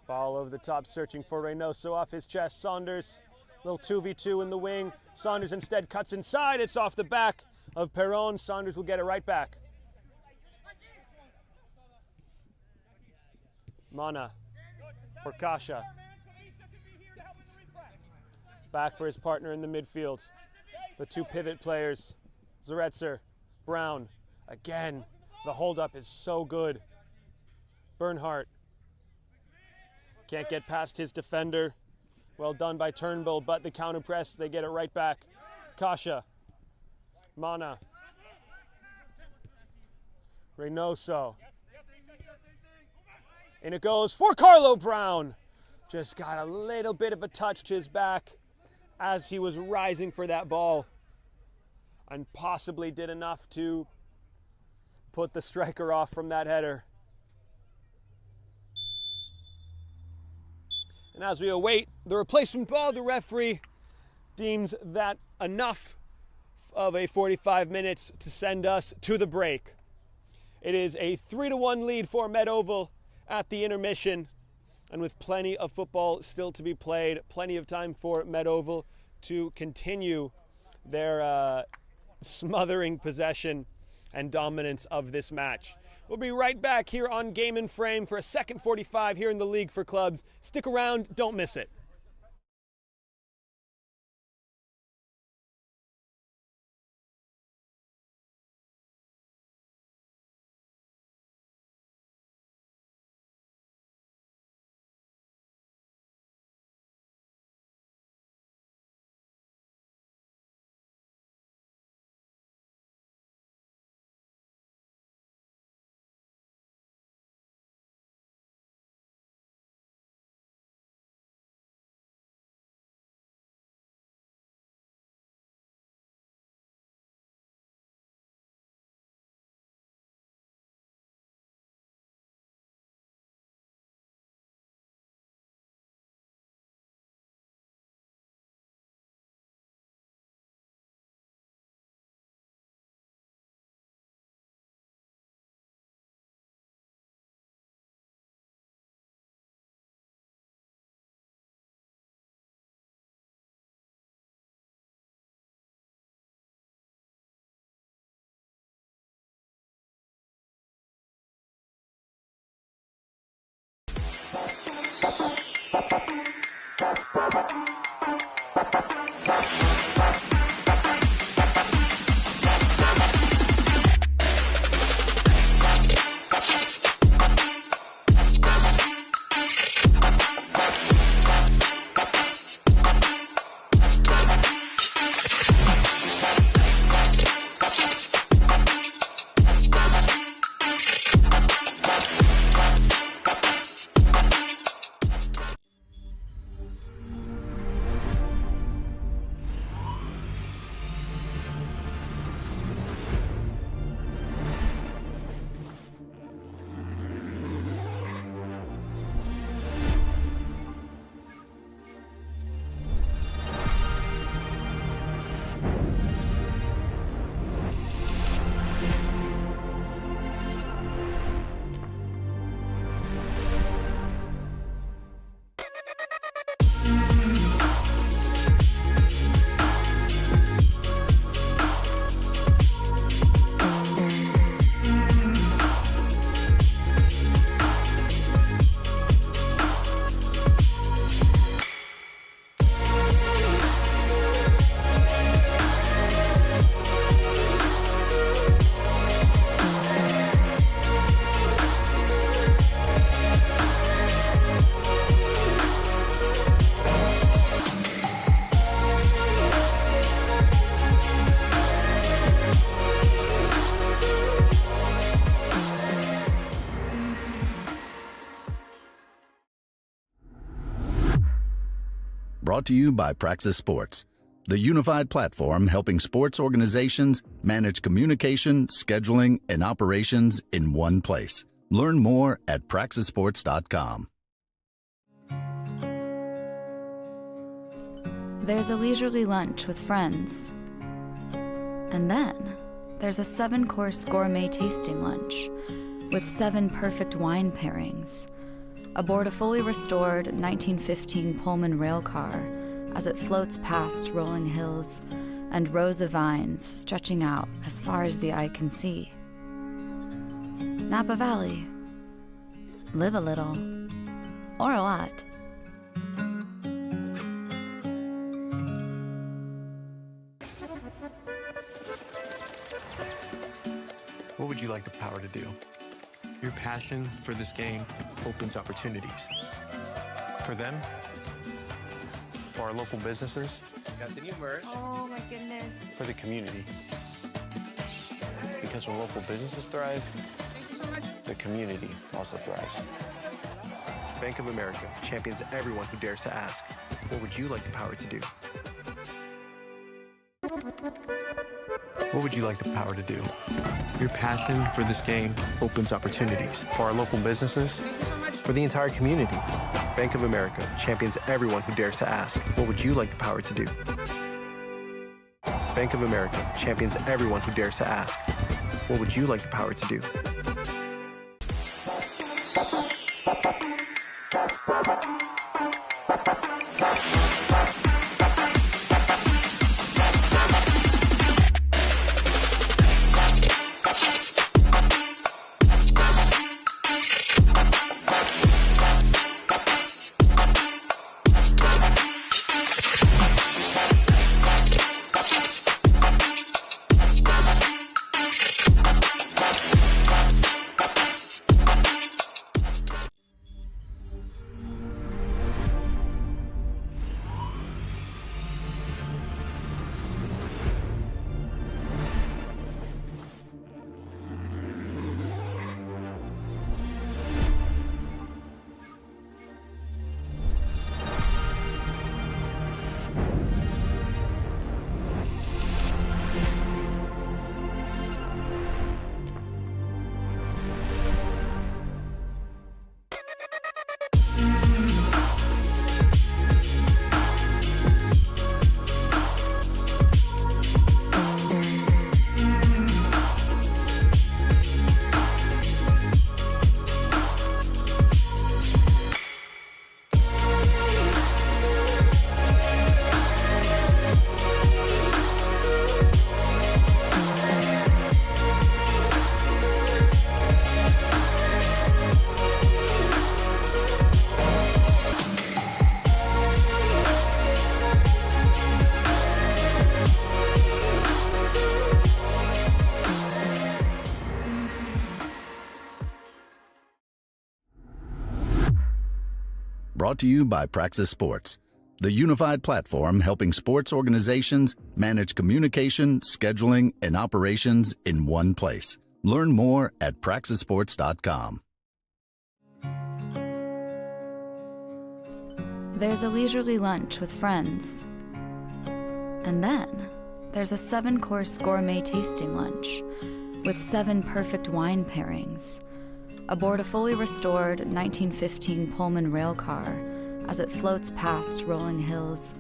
Ball over the top, searching for Reynoso off his chest. Saunders, little 2v2 in the wing. Saunders instead cuts inside. It's off the back of Perron. Saunders will get it right back. Mana for Kasha. Back for his partner in the midfield. The two pivot players. Zoretzer, Brown. Again, the holdup is so good. Bernhardt. Can't get past his defender. Well done by Turnbull, but the counter press, they get it right back. Kasha. Mana. Reynoso. And it goes for Carlo Brown. Just got a little bit of a touch to his back as he was rising for that ball. And possibly did enough to put the striker off from that header. And as we await the replacement ball, the referee deems that enough of a 45 minutes to send us to the break. It is a 3-1 lead for Met Oval at the intermission. And with plenty of football still to be played, plenty of time for Met Oval to continue their smothering possession and dominance of this match. We'll be right back here on Game in Frame for a second 45 here in the League for Clubs. Stick around, don't miss it. Brought to you by Praxis Sports, the unified platform helping sports organizations manage communication, scheduling, and operations in one place. Learn more at praxisports.com. There's a leisurely lunch with friends. And then there's a 7-course gourmet tasting lunch with 7 perfect wine pairings aboard a fully restored 1915 Pullman rail car as it floats past rolling hills and rows of vines stretching out as far as the eye can see. Napa Valley. Live a little, or a lot. What would you like the power to do? Your passion for this game opens opportunities. For them, for our local businesses, got the new merch, Oh my goodness. for the community. Because when local businesses thrive, Thank you so much. the community also thrives. Bank of America champions everyone who dares to ask, what would you like the power to do? What would you like the power to do? Your passion for this game opens opportunities for our local businesses, Thank you so much. for the entire community. Bank of America champions everyone who dares to ask, what would you like the power to do? Bank of America champions everyone who dares to ask, what would you like the power to do? Brought to you by Praxis Sports, the unified platform helping sports organizations manage communication, scheduling, and operations in one place. Learn more at praxisports.com. There's a leisurely lunch with friends. And then there's a 7-course gourmet tasting lunch with 7 perfect wine pairings aboard a fully restored 1915 Pullman rail car as it floats past rolling hills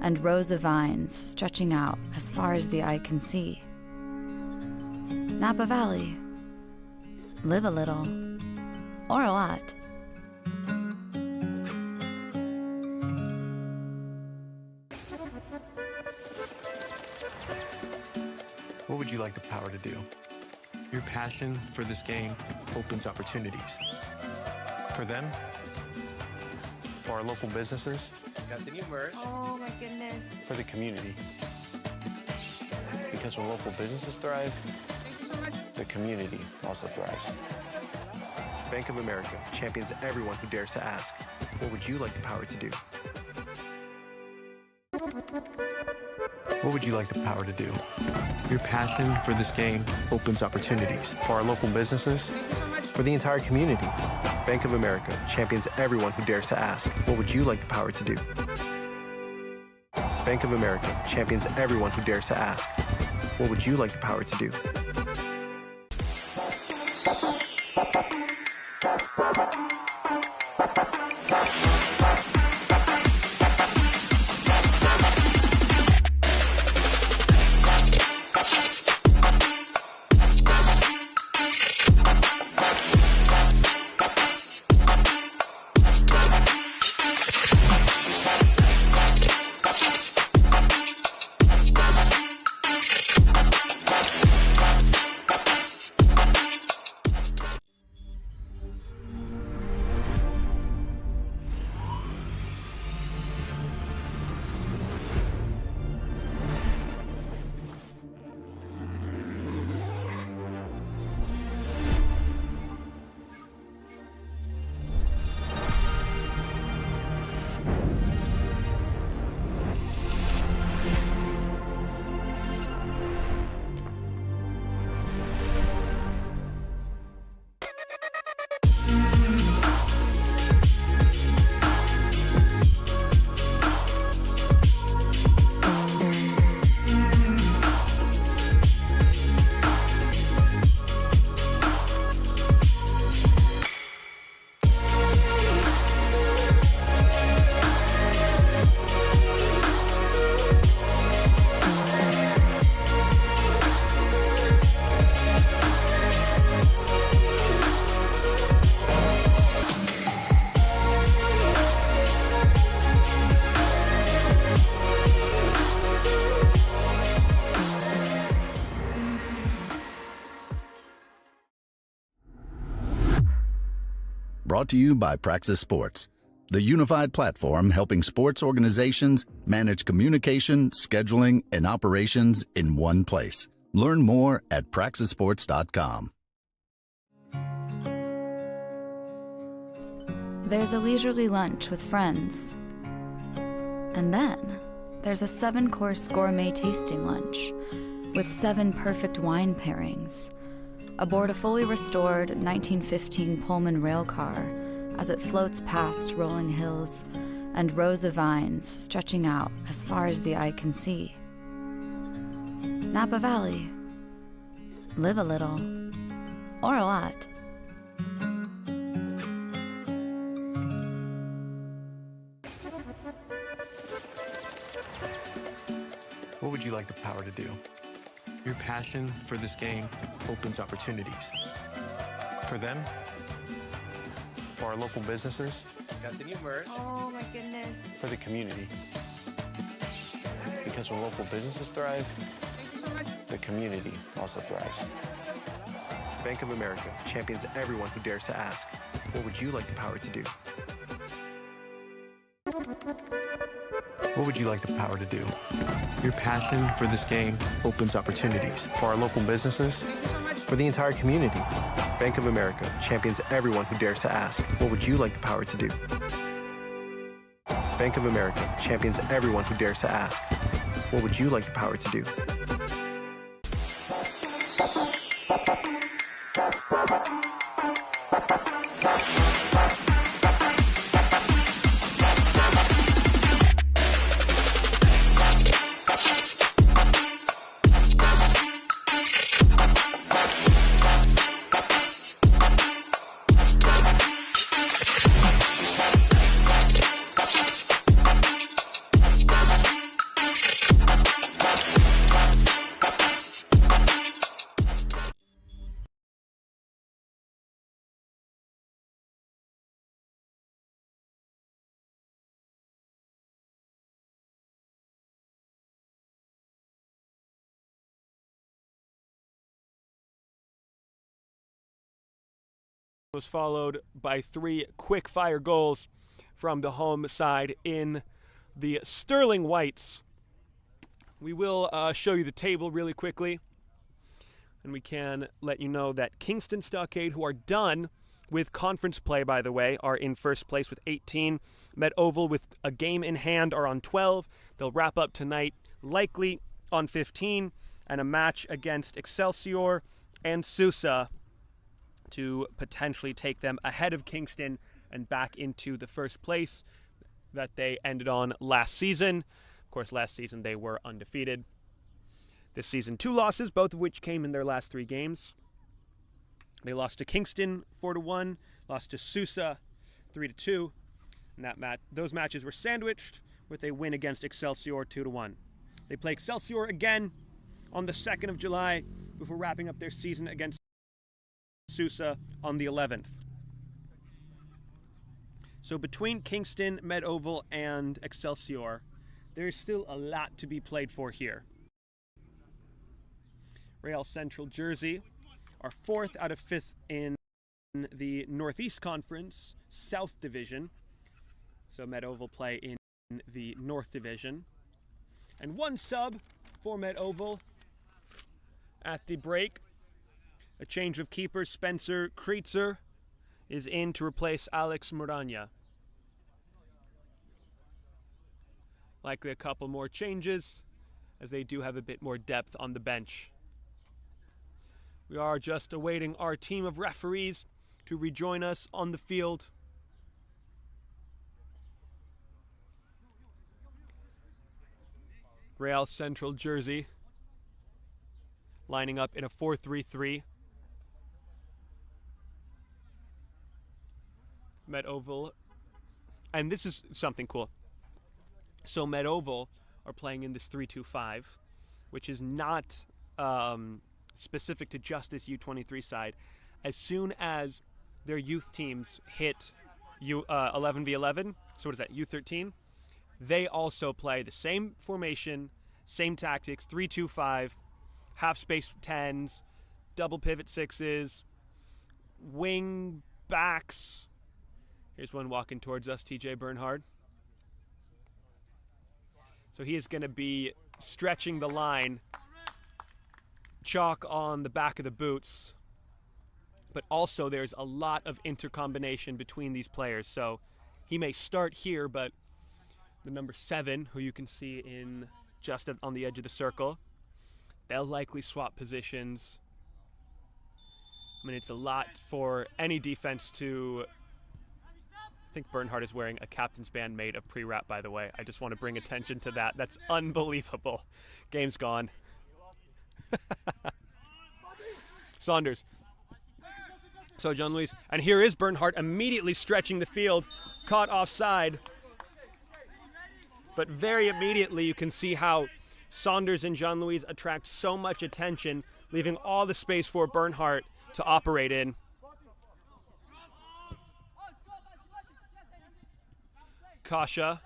and rows of vines stretching out as far as the eye can see. Napa Valley. Live a little, or a lot. What would you like the power to do? Your passion for this game opens opportunities. For them, for our local businesses, got the new merch, Oh my goodness. for the community. Because when local businesses thrive, Thank you so much. the community also thrives. Bank of America champions everyone who dares to ask, what would you like the power to do? What would you like the power to do? Your passion for this game opens opportunities for our local businesses, Thank you so much. for the entire community. Bank of America champions everyone who dares to ask, what would you like the power to do? Bank of America champions everyone who dares to ask, what would you like the power to do? Brought to you by Praxis Sports, the unified platform helping sports organizations manage communication, scheduling, and operations in one place. Learn more at praxisports.com. There's a leisurely lunch with friends. And then there's a 7-course gourmet tasting lunch with 7 perfect wine pairings aboard a fully restored 1915 Pullman rail car as it floats past rolling hills and rows of vines stretching out as far as the eye can see. Napa Valley. Live a little, or a lot. What would you like the power to do? Your passion for this game opens opportunities. For them, for our local businesses, Got the new merch. Oh my goodness. for the community. Because when local businesses thrive, Thank you so much. the community also thrives. Bank of America champions everyone who dares to ask, what would you like the power to do? What would you like the power to do? Your passion for this game opens opportunities for our local businesses, Thank you so much. for the entire community. Bank of America champions everyone who dares to ask, what would you like the power to do? Bank of America champions everyone who dares to ask, what would you like the power to do? Was followed by 3 quick-fire goals from the home side in the Sterling Whites. We will show you the table really quickly, and we can let you know that Kingston Stockade, who are done with conference play, by the way, are in first place with 18. Met Oval, with a game in hand, are on 12. They'll wrap up tonight, likely on 15, and a match against Excelsior and Sousa to potentially take them ahead of Kingston and back into the first place that they ended on last season. course, last season they were undefeated. This season, 2 losses, both of which came in their last 3 games. They lost to Kingston 4-1, lost to Susa 3-2, and those matches were sandwiched with a win against Excelsior 2-1. They play Excelsior again on the 2nd of July before wrapping up their season against Susa on the 11th. So between Kingston, Med Oval, and Excelsior, there's still a lot to be played for here. Real Central Jersey are 4th out of 5th in the Northeast Conference South Division. So Med Oval play in the North Division. And 1 sub for Med Oval at the break. A change of keeper. Spencer Kreitzer is in to replace Alex Moranya. Likely a couple more changes, as they do have a bit more depth on the bench. We are just awaiting our team of referees to rejoin us on the field. Real Central Jersey lining up in a 4-3-3. Met Oval, and this is something cool. So Med Oval are playing in this 3-2-5, which is not specific to just this U23 side. As soon as their youth teams hit 11v11, so what is that, U13, they also play the same formation, same tactics, 3-2-5, half space 10s, double pivot 6s, wing backs. Here's one walking towards us, TJ Bernhard. So he is going to be stretching the line, chalk on the back of the boots. But also there's a lot of intercombination between these players. So he may start here, but the number 7, who you can see in just on the edge of the circle, they'll likely swap positions. I mean, it's a lot for any defense to... I think Bernhard is wearing a captain's band made of pre-wrap, by the way. I just want to bring attention to that. That's unbelievable. Game's gone. Saunders. So John Luis. And here is Bernhard immediately stretching the field. Caught offside. But very immediately you can see how Saunders and John Luis attract so much attention, leaving all the space for Bernhard to operate in. Kasha,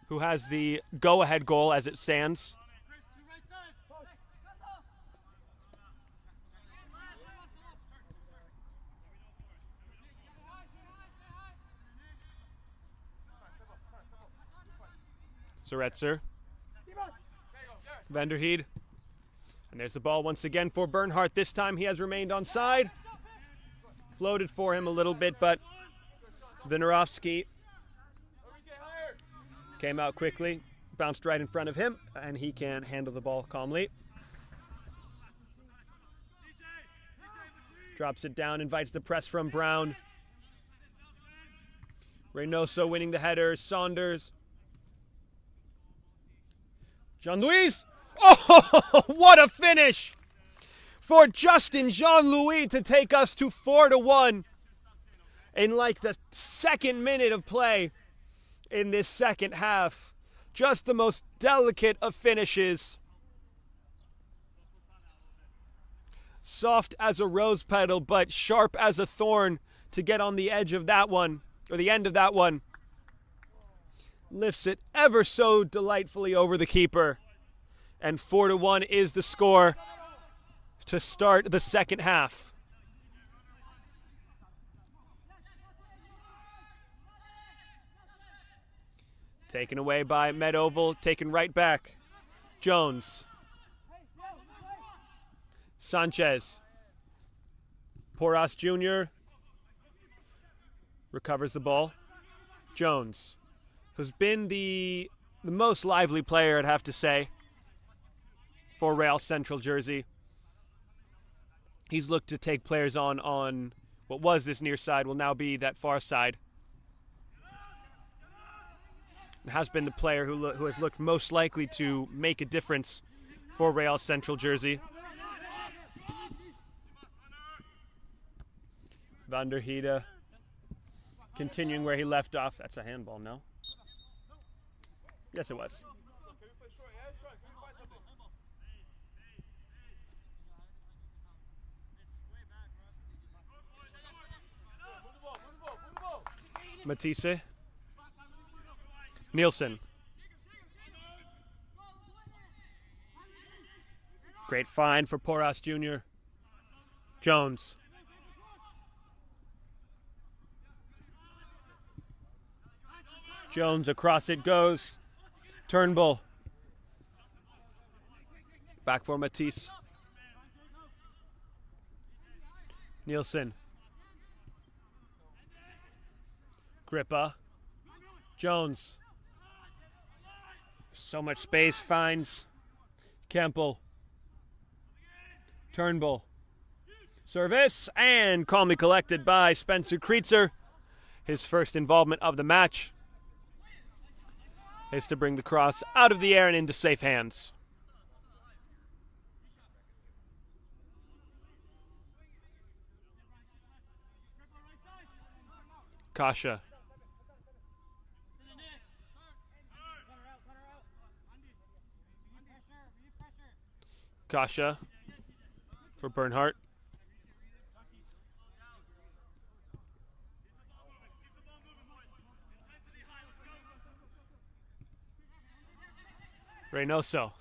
who has the go-ahead goal as it stands. Zaretzer. Vanderheed. And there's the ball once again for Bernhard. This time he has remained on side. Floated for him a little bit, but Vinorovsky came out quickly, bounced right in front of him, and he can handle the ball calmly. Drops it down, invites the press from Brown. Reynoso winning the header. Saunders. Jean-Louis. Oh, what a finish for Justin Jean-Louis to take us to 4-1 in like the 2nd minute of play in this second half. Just the most delicate of finishes. Soft as a rose petal, but sharp as a thorn to get on the edge of that one, or the end of that one. Lifts it ever so delightfully over the keeper. And 4-1 is the score to start the second half. Taken away by Med Oval, taken right back. Jones. Sanchez. Porras Jr. recovers the ball. Jones, who's been the most lively player, I'd have to say, for Real Central Jersey. He's looked to take players on what was this near side, will now be that far side. has been the player who has looked most likely to make a difference for Real Central jersey. Van der Heide continuing where he left off. That's a handball, no? Yes, it was. Matisse. Nielsen. Great find for Porras Jr. Jones. Jones across it goes. Turnbull. Back for Matisse. Nielsen. Grippa. Jones. So much space, finds Campbell. Turnbull. Service, and calmly collected by Spencer Kreitzer. His first involvement of the match is to bring the cross out of the air and into safe hands. Kasha. Kasha for Bernhardt. Reynoso.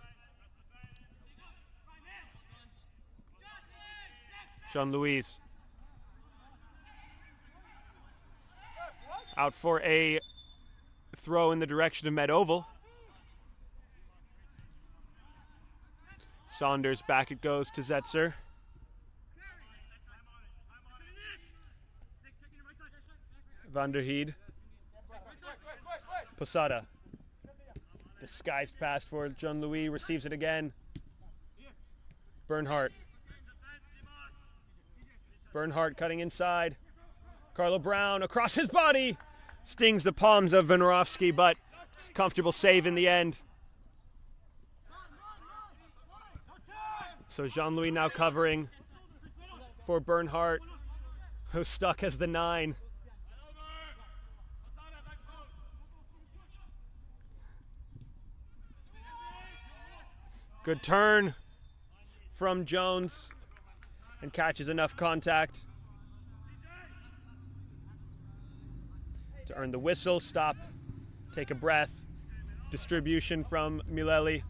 Jean-Louis. Out for a throw in the direction of Med Oval. Saunders, back it goes to Zetzer. Van der Heide. Posada. Disguised pass for Jean-Louis, receives it again. Bernhardt. Bernhardt cutting inside. Carlo Brown across his body. Stings the palms of Winorovsky, but comfortable save in the end. So Jean-Louis now covering for Bernhardt, who's stuck as the 9. Good turn from Jones and catches enough contact to earn the whistle, stop, take a breath. Distribution from Mileli.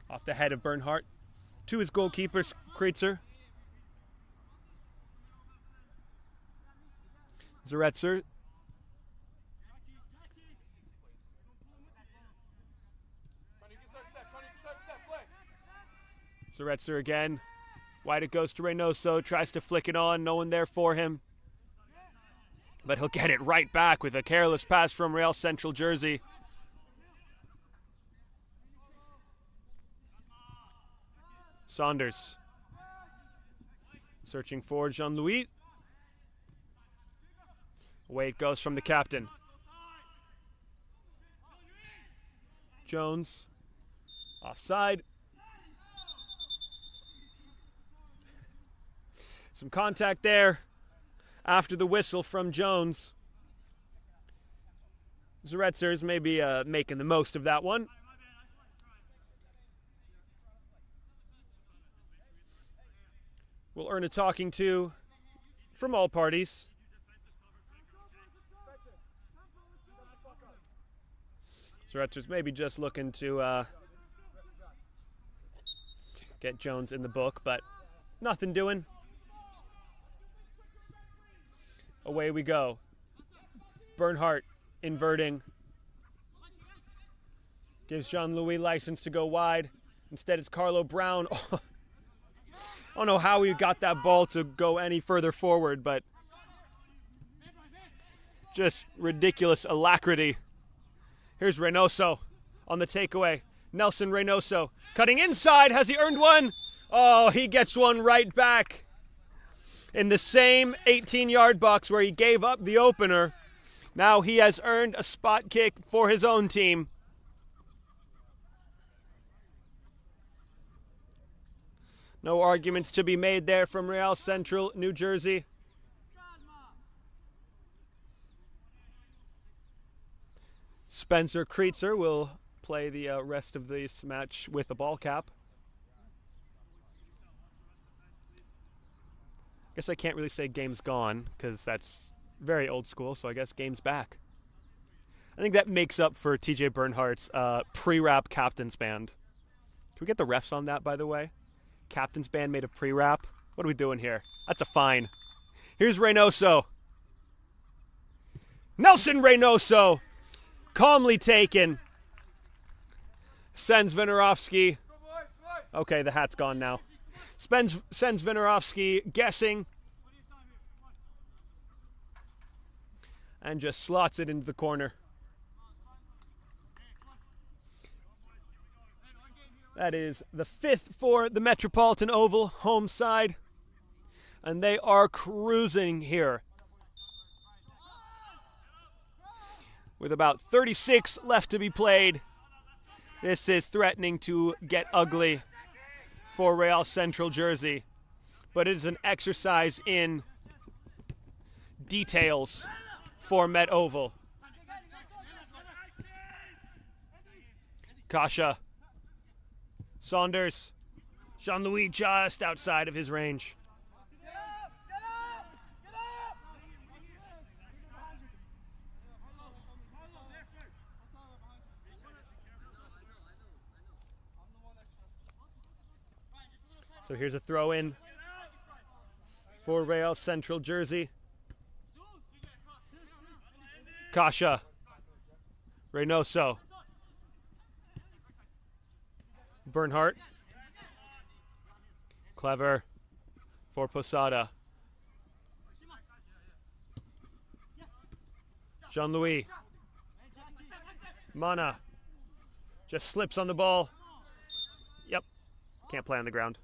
Off the head of Bernhardt to his goalkeeper, Kreitzer. Zaretzer. Zaretzer again. Wide it goes to Reynoso. Tries to flick it on. No one there for him. But he'll get it right back with a careless pass from Real Central jersey. Saunders. Searching for Jean-Louis. Away it goes from the captain. Jones. Offside. Some contact there after the whistle from Jones. Zaretzer's maybe making the most of that one. We'll earn a talking to from all parties. Zaretzer's maybe just looking to get Jones in the book, but nothing doing. Away we go. Bernhardt inverting. Gives Jean-Louis license to go wide. Instead it's Carlo Brown. I don't know how he got that ball to go any further forward, but just ridiculous alacrity. Here's Reynoso on the takeaway. Nelson Reynoso cutting inside. Has he earned one? Oh, he gets one right back. in the same 18-yard box where he gave up the opener. Now he has earned a spot kick for his own team. No arguments to be made there from Real Central, New Jersey. Spencer Kreitzer will play the rest of this match with a ball cap. Guess I can't really say game's gone because that's very old school, so I guess game's back. I think that makes up for TJ Bernhardt's pre-wrap captain's band. Can we get the refs on that, by the way? Captain's band made of pre-wrap. What are we doing here? That's a fine. Here's Reynoso. Nelson Reynoso. Calmly taken. Sends Winiarowski. Okay, the hat's gone now. Sends Winiarowski guessing. And just slots it into the corner. That is the 5th for the Metropolitan Oval, home side. And they are cruising here. With about 36 left to be played. This is threatening to get ugly for Real Central Jersey. But it is an exercise in details for Met Oval. Kasha. Saunders. Jean-Louis just outside of his range. So here's a throw in for Real Central Jersey. Kasha. Reynoso. Bernhardt. Clever for Posada. Jean-Louis. Mana. Just slips on the ball. Yep. Can't play on the ground.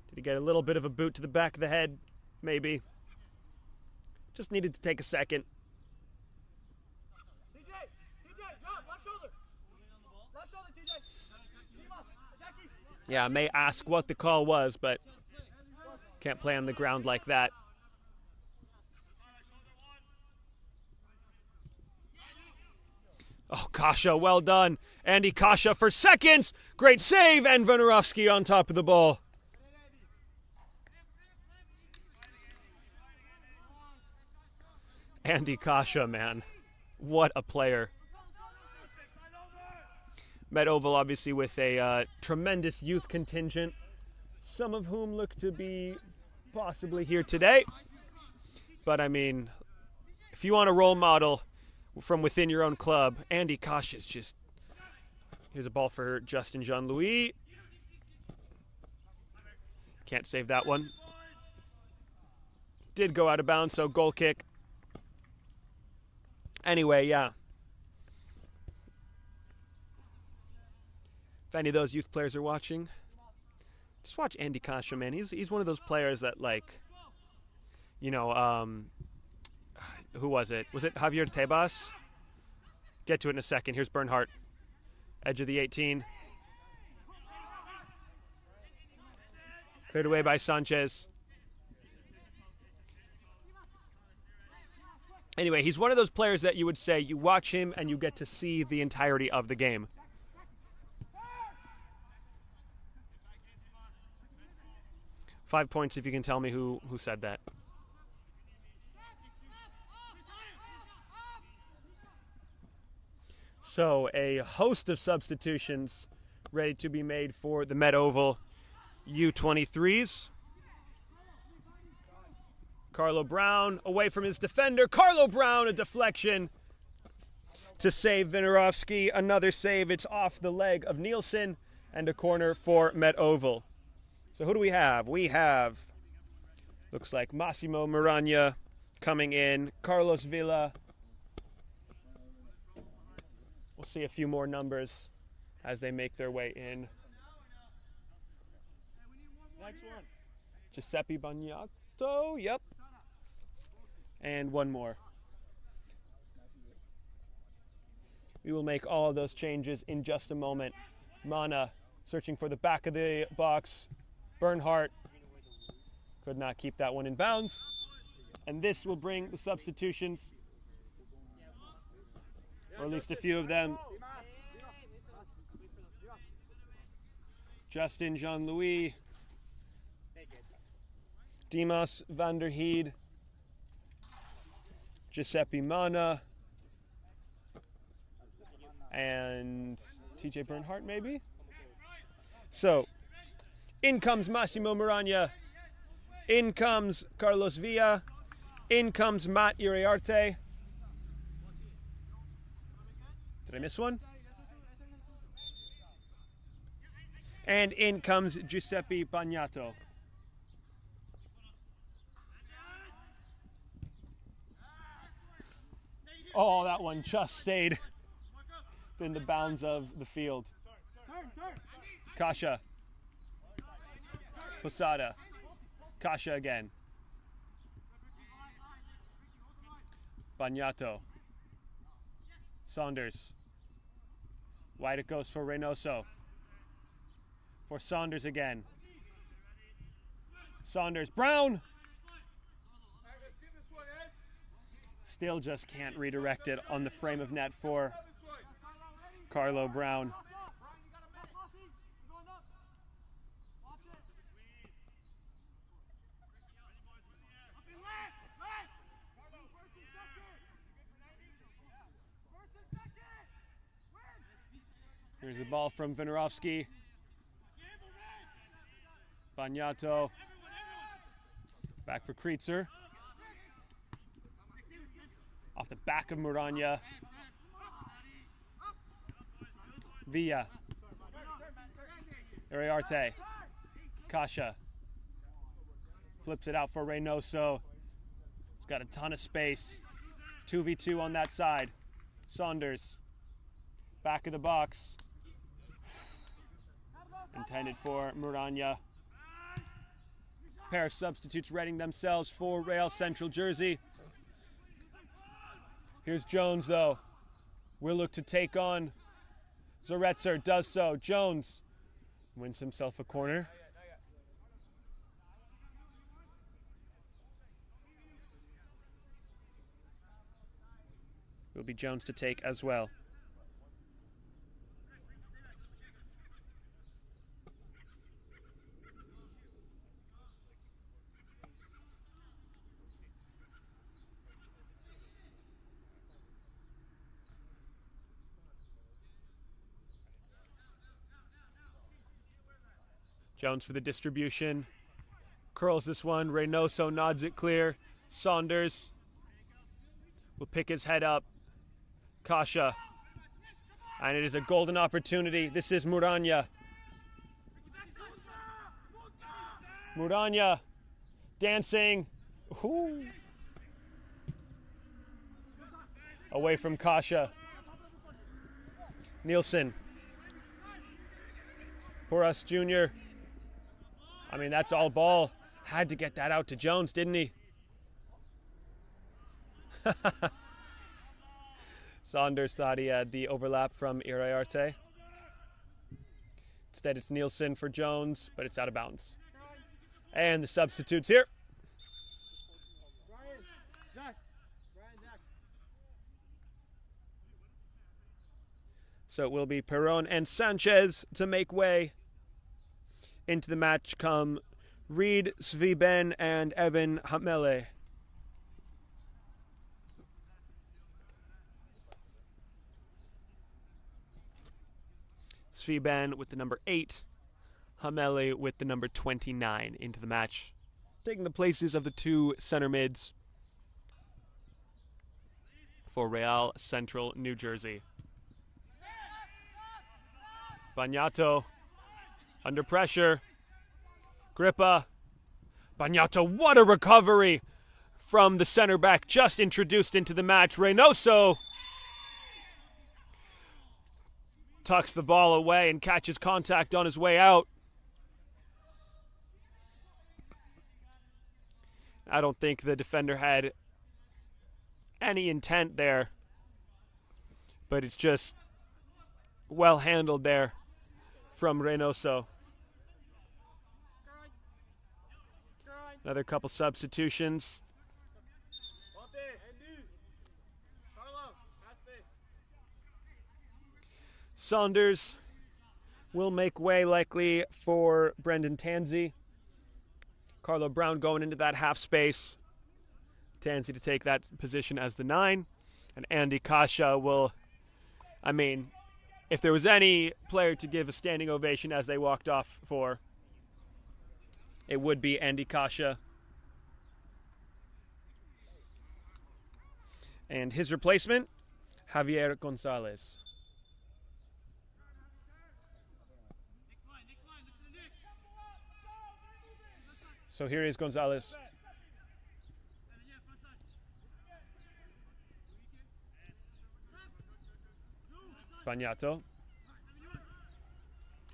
Did he get a little bit of a boot to the back of the head? Maybe. Just needed to take a second. Yeah, I may ask what the call was, but can't play on the ground like that. Oh, Kasha, well done. Andy Kasha for seconds. Great save, and Winiarowski on top of the ball. Andy Kasha, man. What a player. Met Oval, obviously, with a tremendous youth contingent, some of whom look to be possibly here today. But, I mean, if you want a role model from within your own club, Andy Kasha is just... Here's a ball for Justin Jean-Louis. Can't save that one. Did go out of bounds, so goal kick. Anyway, yeah. If any of those youth players are watching, just watch Andy Kasha, man. He's one of those players that, like, you know, who was it? Was it Javier Tebas? Get to it in a second. Here's Bernhardt. Edge of the 18. Cleared away by Sanchez. Anyway, he's one of those players that you would say you watch him and you get to see the entirety of the game. $5 points if you can tell me who said that. So a host of substitutions ready to be made for the Met Oval U23s. Carlo Brown away from his defender. Carlo Brown, a deflection to save Winiarowski. Another save. It's off the leg of Nielsen, and a corner for Met Oval. So who do we have? We have, looks like Massimo Miragna coming in. Carlos Villa. We'll see a few more numbers as they make their way in. Next one. Giuseppe Bagnato, yep. And one more. We will make all of those changes in just a moment. Mana searching for the back of the box. Bernhardt could not keep that one in bounds. And this will bring the substitutions, or at least a few of them. Justin Jean-Louis, Dimas van der Heide, Giuseppe Mana, and TJ Bernhardt maybe? So, in comes Massimo Muragna, in comes Carlos Villa, in comes Matt Iriarte. Did I miss one? And in comes Giuseppe Bagnato. Oh, that one just stayed in the bounds of the field. Kasha. Posada. Kasha again. Bagnato. Saunders. Wide it goes for Reynoso. For Saunders again. Saunders. Brown! Still just can't redirect it on the frame of net for Carlo Brown. Here's the ball from Winiarowski. Bagnato. Back for Kreitzer. Off the back of Muragna. Villa. Iriarte. Kasha. Flips it out for Reynoso. He's got a ton of space. 2v2 on that side. Saunders. Back of the box. Intended for Muragna. Pair of substitutes readying themselves for Real Central jersey. Here's Jones, though. Will look to take on Zoretzer. Does so. Jones wins himself a corner. Will be Jones to take as well. Jones for the distribution. Curls this one. Reynoso nods it clear. Saunders will pick his head up. Kasha. And it is a golden opportunity. This is Muragna. Muragna dancing. Ooh. Away from Kasha. Nielsen. Porras Jr. I mean, that's all ball. Had to get that out to Jones, didn't he? Saunders thought he had the overlap from Iriarte. Instead, it's Nielsen for Jones, but it's out of bounds. And the substitutes here. So it will be Perron and Sanchez to make way. Into the match come Reed Sviben and Evan Hamele. Sviben with the number 8, Hamele with the number 29 into the match, taking the places of the two center mids for Real Central New Jersey. Bagnato under pressure. Grippa. Bagnato, what a recovery from the center back just introduced into the match. Reynoso tucks the ball away and catches contact on his way out. I don't think the defender had any intent there, but it's just well handled there from Reynoso. Another couple substitutions. Saunders will make way likely for Brendan Tansey. Carlo Brown going into that half space. Tansey to take that position as the 9. And Andy Kasha will, I mean, if there was any player to give a standing ovation as they walked off for, it would be Andy Kasha. And his replacement, Javier Gonzalez. So here is Gonzalez. Bagnato.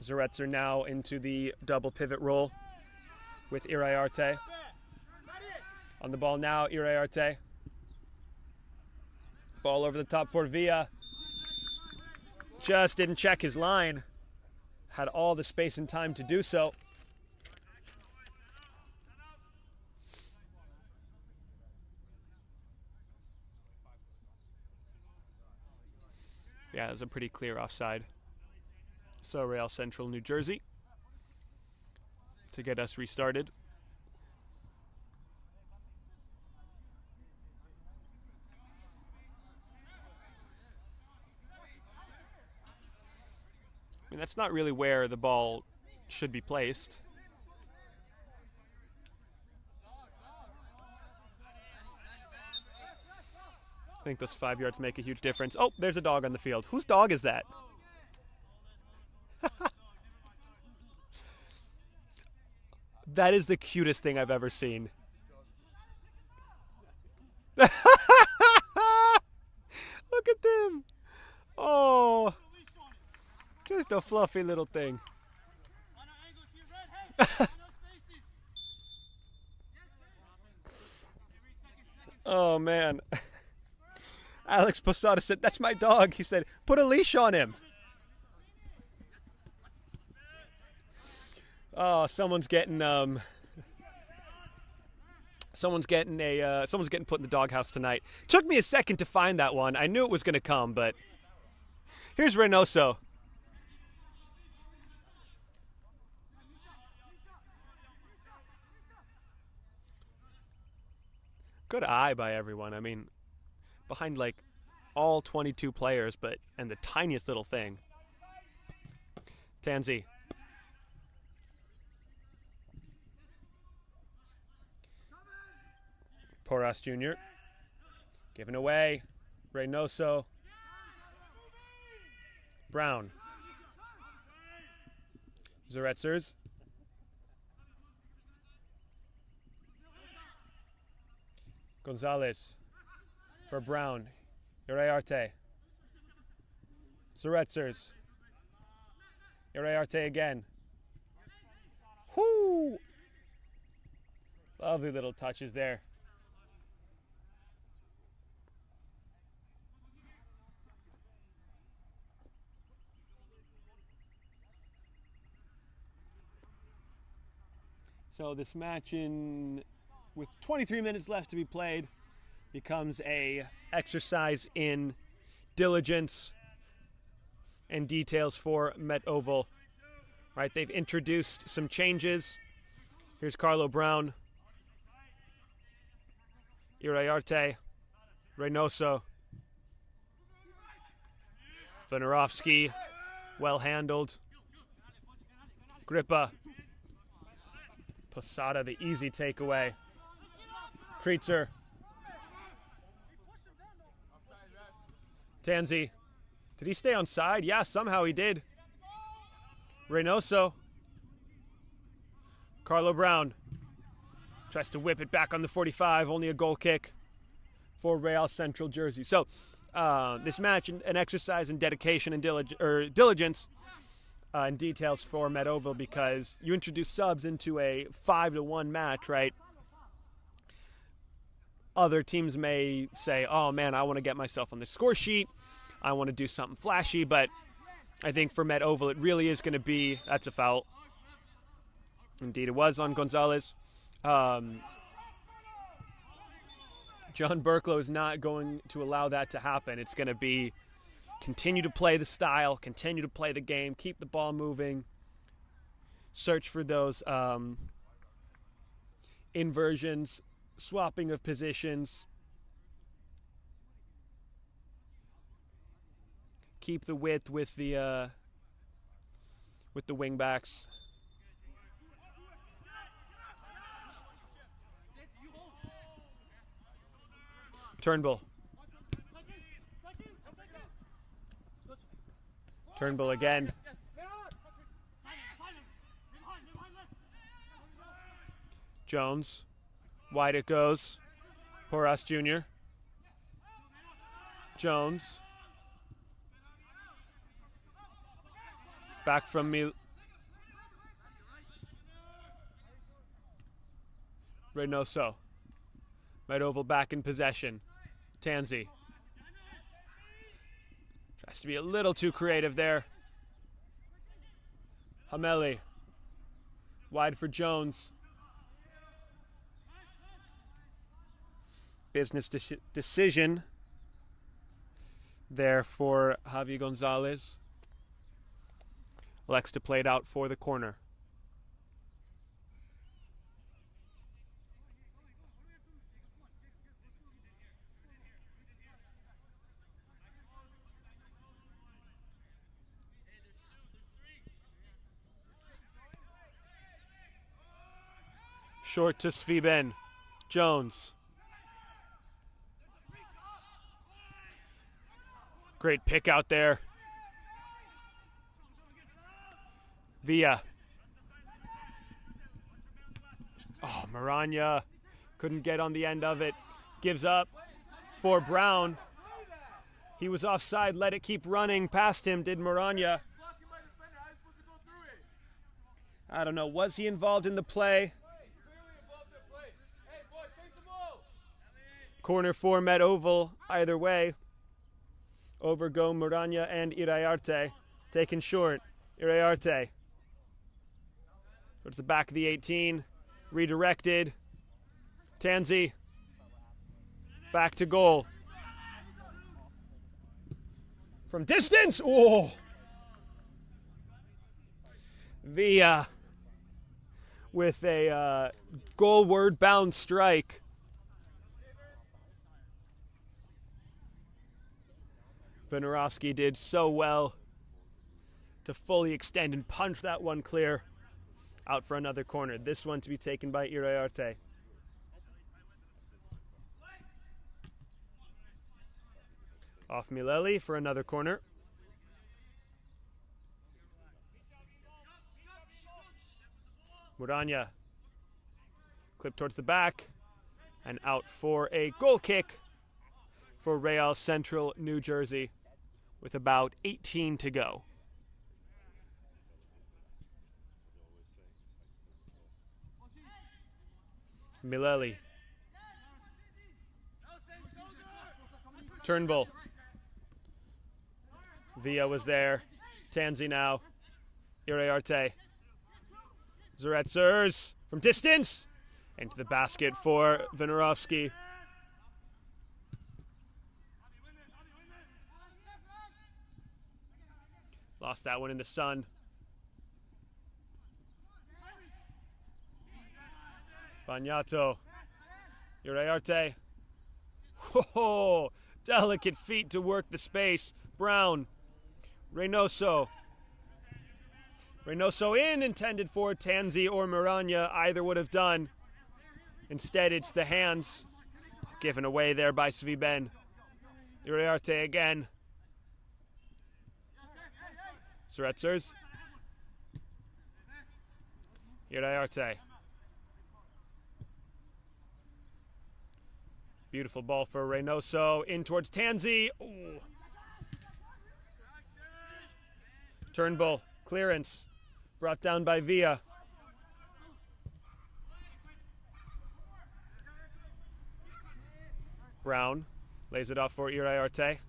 Zaretzer now into the double pivot role with Iriarte. On the ball now, Iriarte. Ball over the top for Villa. Just didn't check his line. Had all the space and time to do so. Yeah, it was a pretty clear offside. So Real Central, New Jersey, to get us restarted. I mean, that's not really where the ball should be placed. I think those 5 yards make a huge difference. Oh, there's a dog on the field. Whose dog is that? That is the cutest thing I've ever seen. Look at them. Oh, just a fluffy little thing. Oh, man. Alex Posada said, "That's my dog." He said, "Put a leash on him." Oh, someone's getting put in the doghouse tonight. Took me a second to find that one. I knew it was going to come, but here's Reynoso. Good eye by everyone. I mean, behind like all 22 players, and the tiniest little thing. Tansey. Porras Jr. Given away. Reynoso. Brown. Zaretzers. Gonzalez for Brown. Iriarte. Zaretzers. Iriarte again. Whoo! Lovely little touches there. So this match, with 23 minutes left to be played, becomes a exercise in diligence and details for Met Oval. Right, they've introduced some changes. Here's Carlo Brown, Iriarte, Reynoso, Venerovsky, well handled. Grippa. Posada, the easy takeaway. Kreitzer. Tansey. Did he stay on side? Yeah, somehow he did. Reynoso. Carlo Brown. Tries to whip it back on the 45. Only a goal kick for Real Central Jersey. So this match, an exercise in dedication and diligence and details for Met Oval, because you introduce subs into a 5-1 match, right? other teams may say, oh man, I want to get myself on the score sheet. I want to do something flashy, but I think for Met Oval, it really is going to be, that's a foul. Indeed, it was on Gonzalez. John Burklow is not going to allow that to happen. It's going to be continue to play the style, continue to play the game, keep the ball moving, search for those inversions, swapping of positions, keep the width with the wing backs. Turnbull. Turnbull again. Jones. Wide it goes. Porras Jr. Jones. Back from me. Reynoso. Met Oval back in possession. Tanzi. Tries to be a little too creative there. Hameli. Wide for Jones. Business decision there for Javi Gonzalez. Elects to play it out for the corner. Short to Sviben. Jones. Great pick out there. Villa. Oh, Maranya couldn't get on the end of it. Gives up for Brown. He was offside, let it keep running past him, did Maranya. I don't know, was he involved in the play? Corner for Met Oval, either way. Over go Maranya and Iriarte. Taken short. Iriarte. Towards the back of the 18. Redirected. Tanzi. Back to goal. From distance. Oh. Villa with a goalward bound strike. Vinorovsky did so well to fully extend and punch that one clear out for another corner. This one to be taken by Iriarte. Off Mileli for another corner. Muranya. Clip towards the back and out for a goal kick for Real Central New Jersey with about 18 to go. Mileli. Turnbull. Villa was there. Tanzi now. Iriarte. Zaretsers from distance. Into the basket for Vinorovsky. Lost that one in the sun. Bagnato. Iriarte. Whoa! Delicate feet to work the space. Brown. Reynoso. Reynoso in, intended for Tanzi or Maranya. Either would have done. Instead, it's the hands. Given away there by Sviben. Iriarte again. Zaretsers. Iriarte. Beautiful ball for Reynoso. In towards Tanzi. Ooh. Turnbull. Clearance. Brought down by Villa. Brown lays it off for Iriarte.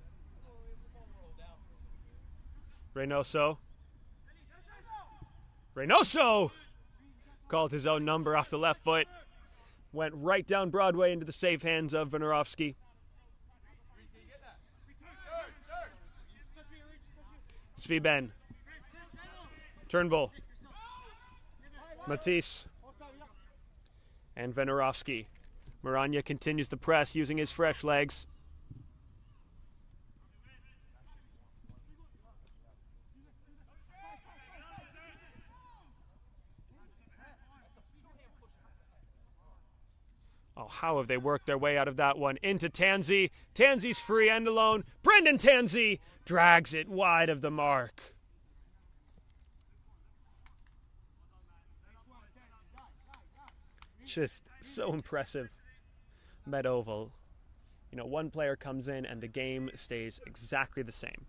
Reynoso. Reynoso called his own number off the left foot. Went right down Broadway into the safe hands of Venerovsky. Sviben. Turnbull. Matisse. And Venerovsky. Maranya continues the press using his fresh legs. Oh, how have they worked their way out of that one? Into Tanzi. Tanzi's free and alone. Brendan Tanzi drags it wide of the mark. Just so impressive. Met Oval. You know, one player comes in and the game stays exactly the same.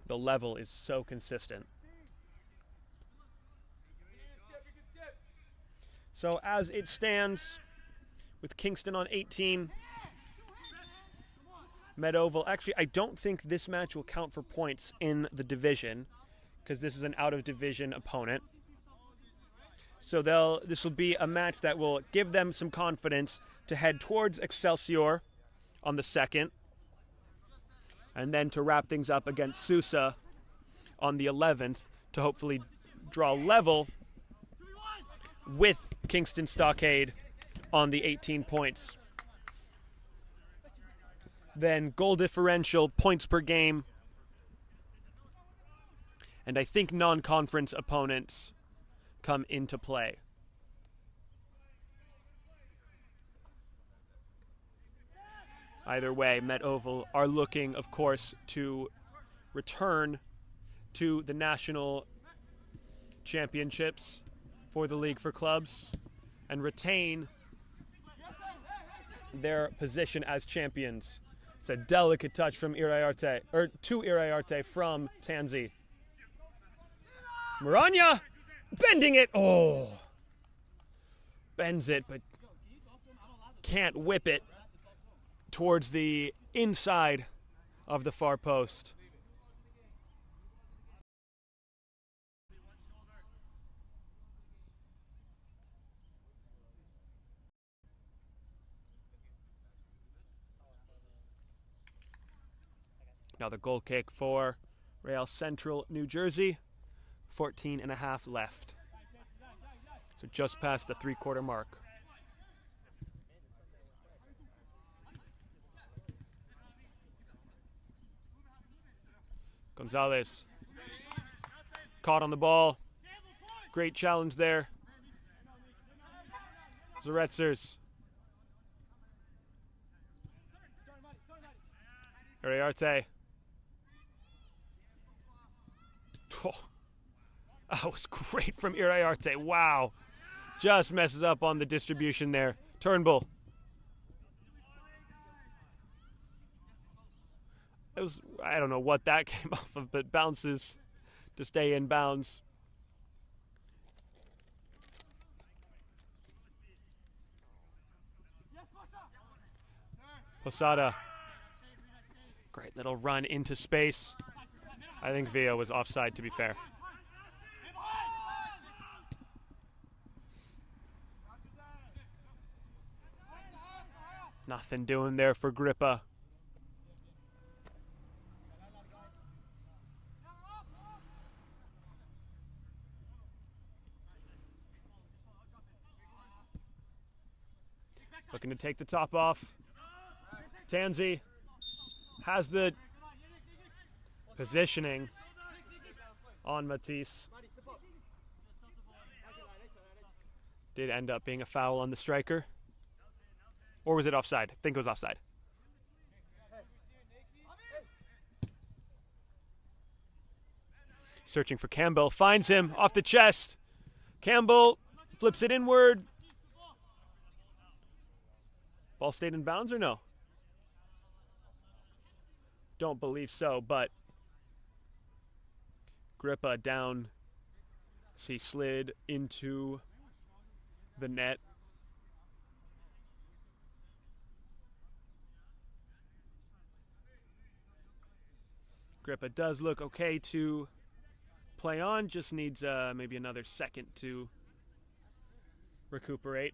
The level is so consistent. So as it stands, with Kingston on 18, Met Oval. Actually, I don't think this match will count for points in the division, because this is an out-of-division opponent. So this will be a match that will give them some confidence to head towards Excelsior on the 2nd, and then to wrap things up against Sousa on the 11th to hopefully draw level with Kingston Stockade on the 18 points. Then goal differential, points per game, and I think non-conference opponents come into play. Either way, Met Oval are looking, of course, to return to the national championships for the League for Clubs and retain their position as champions. It's a delicate touch from Iriarte, or to Iriarte from Tanzi. Maranya bending it. Oh, bends it, but can't whip it towards the inside of the far post. Now the goal kick for Real Central New Jersey. 14 and a half left. So just past the three-quarter mark. Gonzalez. Caught on the ball. Great challenge there. Zaretzers. Iriarte. Oh, that was great from Iriarte. Wow. Just messes up on the distribution there. Turnbull. It was, I don't know what that came off of, but bounces to stay in bounds. Posada. Great little run into space. I think Villa was offside, to be fair. Nothing doing there for Grippa. Looking to take the top off. Tanzi has the positioning on Matisse. Did end up being a foul on the striker. Or was it offside? I think it was offside. Searching for Campbell. Finds him off the chest. Campbell flips it inward. Ball stayed in bounds or no? Don't believe so, but Grippa down. He slid into the net. Grippa does look okay to play on, just needs maybe another second to recuperate.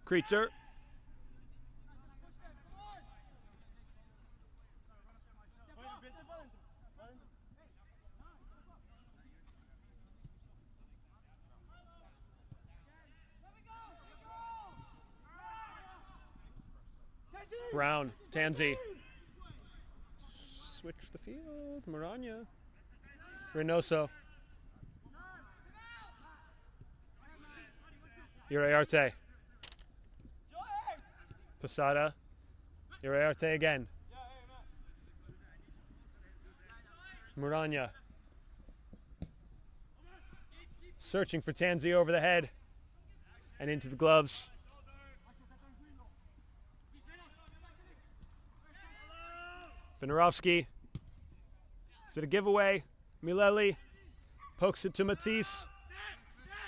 Kreitzer. Brown, Tanzi. Switch the field. Maranya. Reynoso. Uriarte. Posada. Uriarte again. Maranya. Searching for Tanzi over the head. And into the gloves. Vinarovsky. Is it a giveaway? Mileli pokes it to Matisse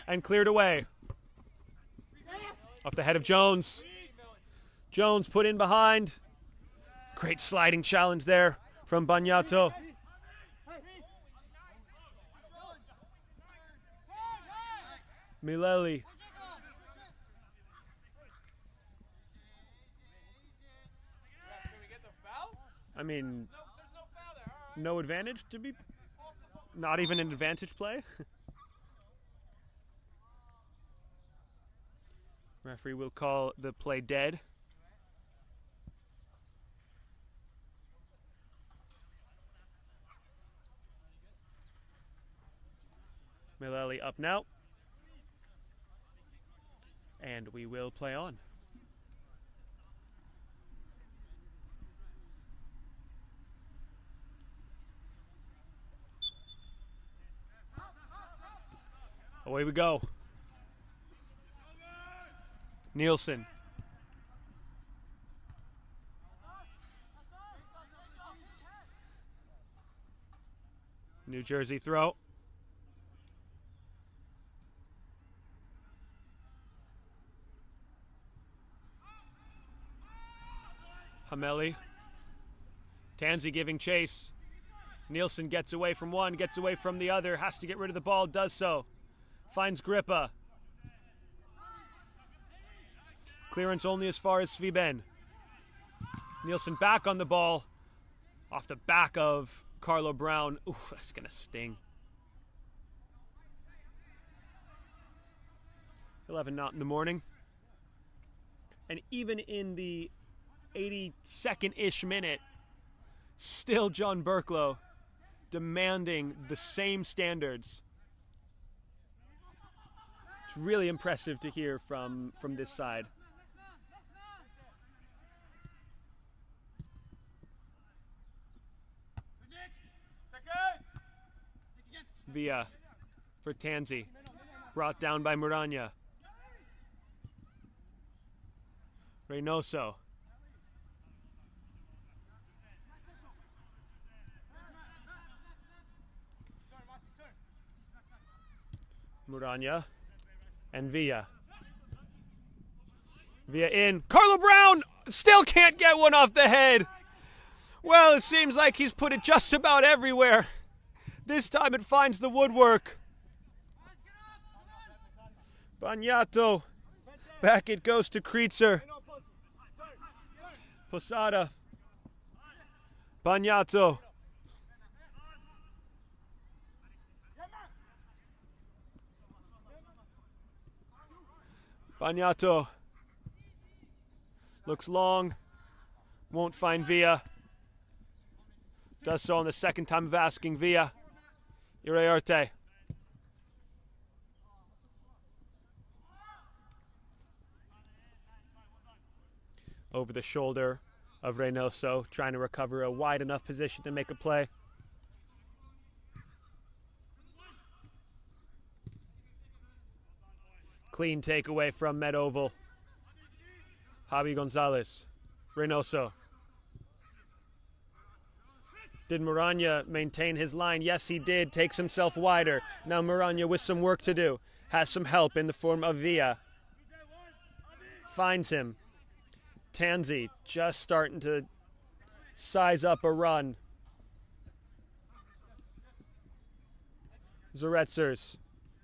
and cleared away. Off the head of Jones. Jones put in behind. Great sliding challenge there from Bagnato. Mileli. I mean, no advantage to be, not even an advantage play. Referee will call the play dead. Mileli up now. And we will play on. Away we go. Nielsen. New Jersey throw. Hameli. Tanzi giving chase. Nielsen gets away from one, gets away from the other, has to get rid of the ball, does so. Finds Grippa. Clearance only as far as Sviben. Nielsen back on the ball. Off the back of Carlo Brown. Ooh, that's going to sting. 11 not in the morning. And even in the 82nd-ish minute, still John Burklow demanding the same standards. It's really impressive to hear from this side. Villa for Tanzi. Brought down by Muranya. Reynoso. Muranya and Villa. Villa in. Carlo Brown still can't get one off the head. Well, it seems like he's put it just about everywhere. This time it finds the woodwork. Bagnato. Back it goes to Kreitzer. Posada. Bagnato. Bagnato. Looks long. Won't find Villa. Does so on the second time of asking Villa. Uriarte. Over the shoulder of Reynoso, trying to recover a wide enough position to make a play. Clean takeaway from Med Oval. Javi Gonzalez. Reynoso. Did Muranya maintain his line? Yes, he did. Takes himself wider. Now Muranya with some work to do. Has some help in the form of Villa. Finds him. Tanzi just starting to size up a run. Zaretsers.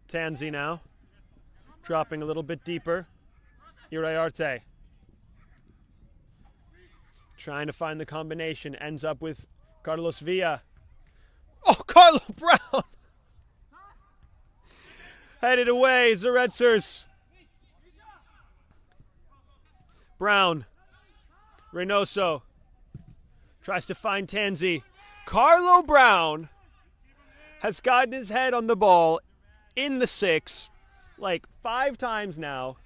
Tanzi now. Dropping a little bit deeper. Iriarte. Trying to find the combination. Ends up with Carlos Villa. Oh, Carlo Brown! Headed away, Zaretsers. Brown. Reynoso. Tries to find Tanzi. Carlo Brown has gotten his head on the ball in the 6 like 5 times now.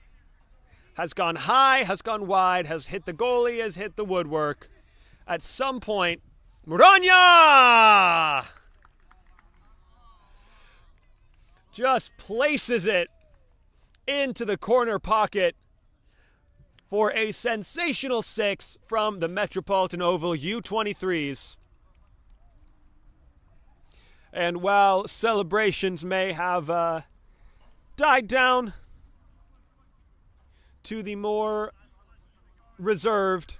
Has gone high, has gone wide, has hit the goalie, has hit the woodwork. At some point, Muranya just places it into the corner pocket for a sensational 6 from the Metropolitan Oval U23s. And while celebrations may have died down to the more reserved,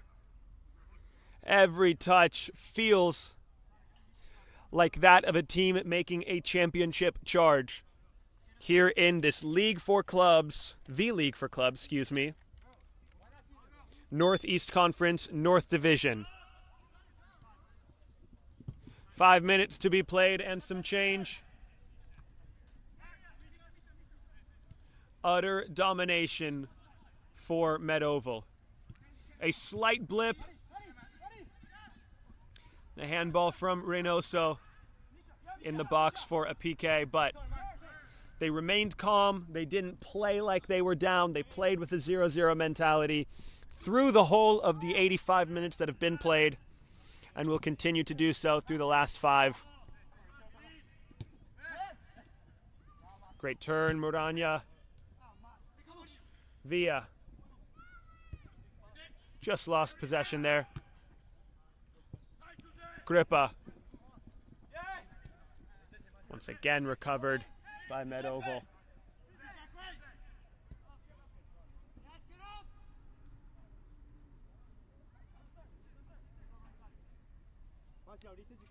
every touch feels like that of a team making a championship charge here in this League for Clubs, the League for Clubs, excuse me, Northeast Conference, North Division. 5 minutes to be played and some change. Utter domination for Met Oval. A slight blip. The handball from Reynoso in the box for a PK, but they remained calm. They didn't play like they were down. They played with a 0-0 mentality through the whole of the 85 minutes that have been played, and will continue to do so through the last 5. Great turn, Muranya. Villa. Just lost possession there. Grippa. Once again recovered by Met Oval.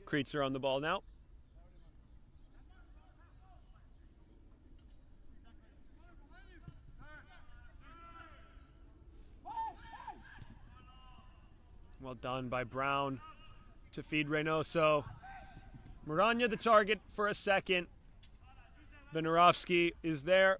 Kreitzer on the ball now. Well done by Brown to feed Reynoso. Muranya the target for a second. Vinorovsky is there.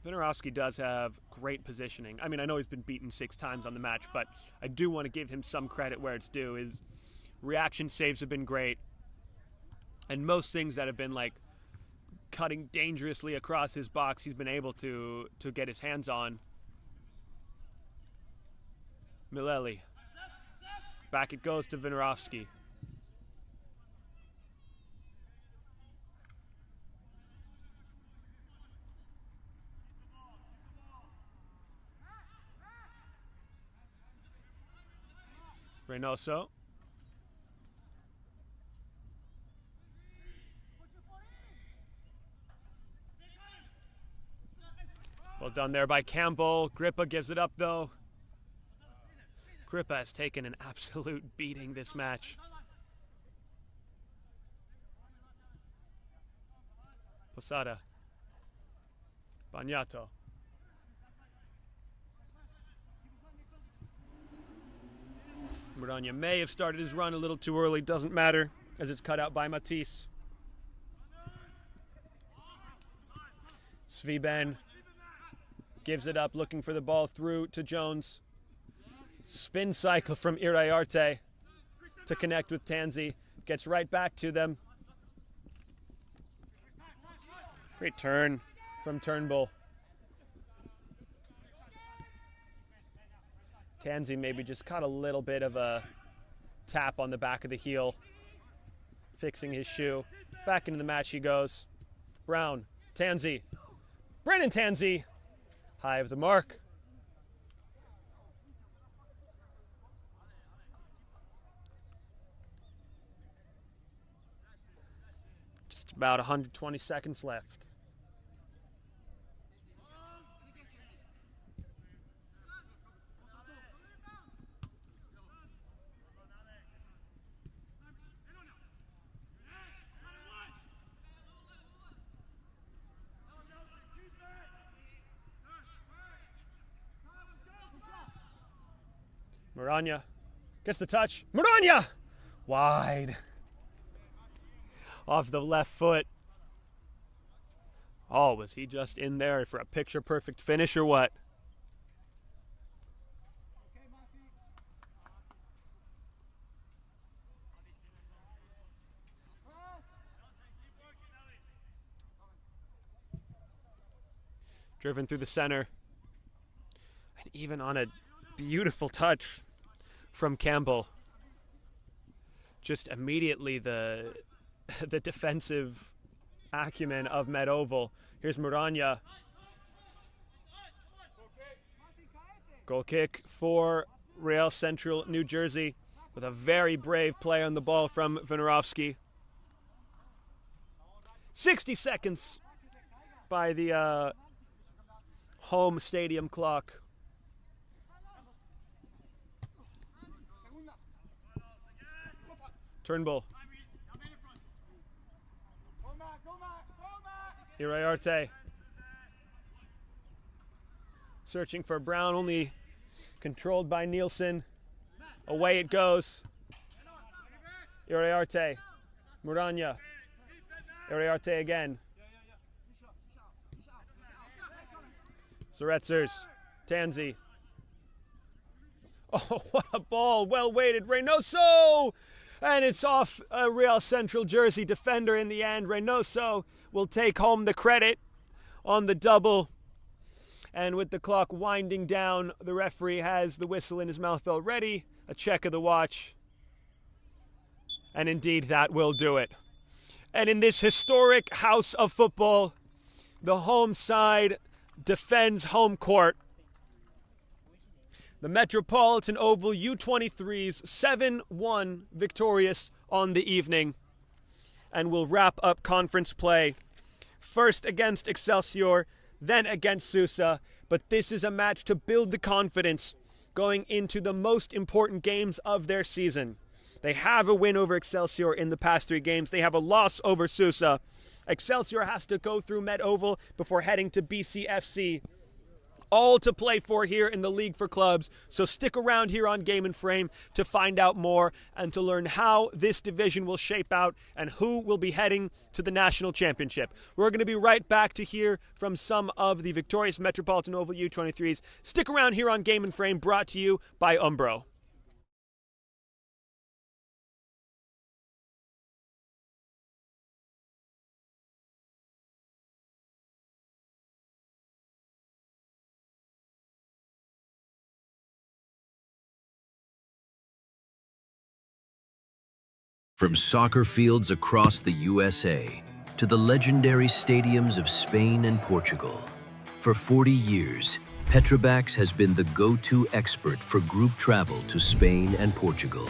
Vinorovsky does have great positioning. I mean, I know he's been beaten 6 times on the match, but I do want to give him some credit where it's due. His reaction saves have been great. And most things that have been like cutting dangerously across his box, he's been able to get his hands on. Mileli. Back it goes to Vinorovsky. Reynoso. Well done there by Campbell. Grippa gives it up though. Grippa has taken an absolute beating this match. Posada. Bagnato. Muranya may have started his run a little too early. Doesn't matter, as it's cut out by Matisse. Sviben gives it up, looking for the ball through to Jones. Spin cycle from Iriarte to connect with Tanzi. Gets right back to them. Great turn from Turnbull. Tanzi maybe just caught a little bit of a tap on the back of the heel, fixing his shoe. Back into the match he goes. Brown, Tanzi. Brennan Tanzi, high of the mark. just about 120 seconds left. Maranya gets the touch. Maranya! Wide. Off the left foot. Oh, was he just in there for a picture-perfect finish or what? Driven through the center. And even on a beautiful touch from Campbell. Just immediately the defensive acumen of Met Oval. Here's Maranya. Goal kick for Real Central New Jersey with a very brave play on the ball from Winorovsky. 60 seconds by the home stadium clock. Turnbull. Iriarte. Searching for Brown, only controlled by Nielsen. Away it goes. Iriarte. Muranya. Iriarte again. Zaretsers. Tanzi. Oh, what a ball. Well weighted. Reynoso! And it's off a Real Central Jersey defender in the end. Reynoso will take home the credit on the double. And with the clock winding down, the referee has the whistle in his mouth already. A check of the watch. And indeed, that will do it. And in this historic house of football, the home side defends home court. The Metropolitan Oval U23s 7-1 victorious on the evening, and will wrap up conference play. First against Excelsior, then against Sousa, but this is a match to build the confidence going into the most important games of their season. They have a win over Excelsior in the past 3 games. They have a loss over Sousa. Excelsior has to go through Met Oval before heading to BCFC. All to play for here in the League for Clubs. So stick around here on Game and Frame to find out more and to learn how this division will shape out and who will be heading to the National Championship. We're going to be right back to hear from some of the victorious Metropolitan Oval U23s. Stick around here on Game and Frame, brought to you by Umbro. From soccer fields across the USA to the legendary stadiums of Spain and Portugal, for 40 years, Petrobax has been the go-to expert for group travel to Spain and Portugal.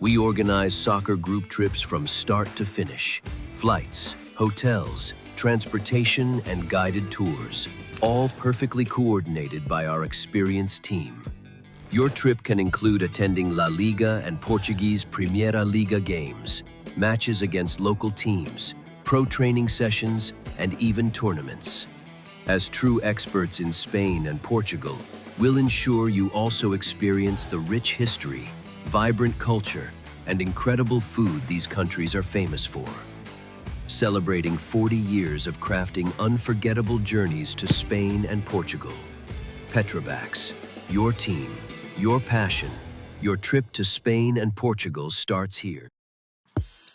We organize soccer group trips from start to finish, flights, hotels, transportation, and guided tours, all perfectly coordinated by our experienced team. Your trip can include attending La Liga and Portuguese Primeira Liga games, matches against local teams, pro training sessions, and even tournaments. As true experts in Spain and Portugal, we'll ensure you also experience the rich history, vibrant culture, and incredible food these countries are famous for. Celebrating 40 years of crafting unforgettable journeys to Spain and Portugal. Petrobax, your team, your passion, your trip to Spain and Portugal starts here.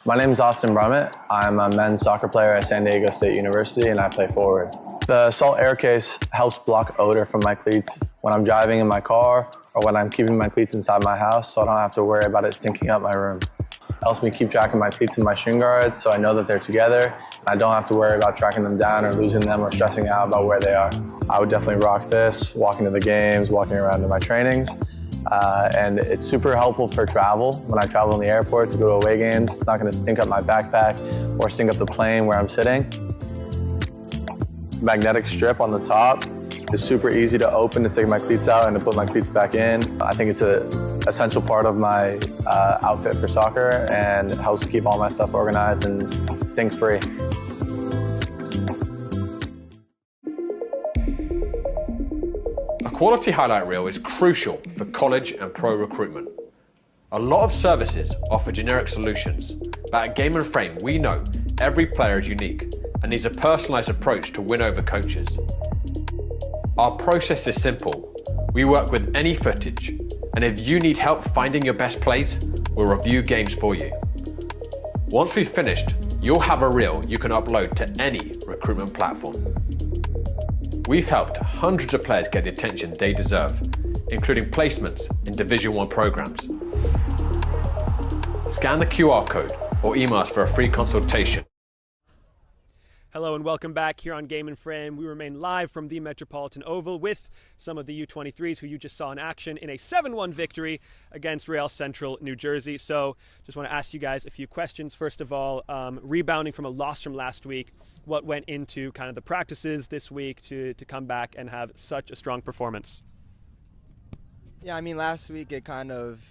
My name is Austin Brummett. I'm a men's soccer player at San Diego State University, and I play forward. The Salt Air Case helps block odor from my cleats when I'm driving in my car or when I'm keeping my cleats inside my house, so I don't have to worry about it stinking up my room. It helps me keep track of my cleats and my shin guards, so I know that they're together, and I don't have to worry about tracking them down or losing them or stressing out about where they are. I would definitely rock this, walking to the games, walking around to my trainings. and it's super helpful for travel. When I travel in the airport to go to away games, it's not going to stink up my backpack or stink up the plane where I'm sitting. Magnetic strip on the top is super easy to open to take my cleats out and to put my cleats back in. I think it's an essential part of my outfit for soccer and helps keep all my stuff organized and stink-free. A quality highlight reel is crucial for college and pro recruitment. A lot of services offer generic solutions, but at Game & Frame we know every player is unique and needs a personalised approach to win over coaches. Our process is simple. We work with any footage, and if you need help finding your best plays, we'll review games for you. Once we've finished, you'll have a reel you can upload to any recruitment platform. We've helped hundreds of players get the attention they deserve, including placements in Division 1 programs. Scan the QR code or email us for a free consultation. Hello and welcome back here on Game & Frame. We remain live from the Metropolitan Oval with some of the U23s who you just saw in action in a 7-1 victory against Real Central New Jersey. So just want to ask you guys a few questions. First of all, rebounding from a loss from last week, what went into kind of the practices this week to come back and have such a strong performance? Yeah, I mean, last week it kind of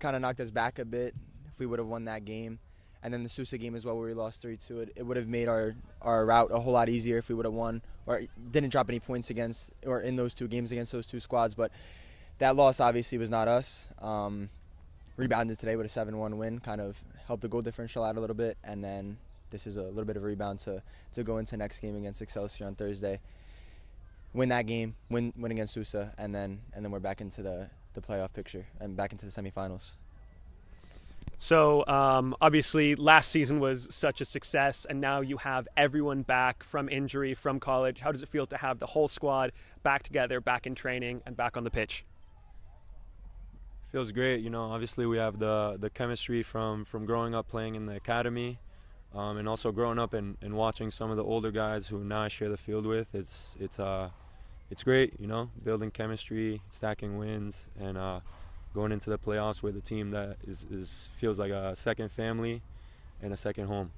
knocked us back a bit if we would have won that game. And then the Sousa game as well, where we lost 3-2. It would have made our route a whole lot easier if we would have won or didn't drop any points against or in those two games against those two squads. But that loss obviously was not us. Rebounded today with a 7-1 win, kind of helped the goal differential out a little bit. And then this is a little bit of a rebound to go into next game against Excelsior on Thursday. Win that game, win against Sousa, and then we're back into the playoff picture and back into the semifinals. So obviously last season was such a success, and now you have everyone back from injury, from college. How does it feel to have the whole squad back together, back in training, and back on the pitch? Feels great. You know, obviously we have the chemistry from growing up playing in the academy, and also growing up and watching some of the older guys who now I share the field with. It's great, you know, building chemistry, stacking wins, and going into the playoffs with a team that feels like a second family and a second home.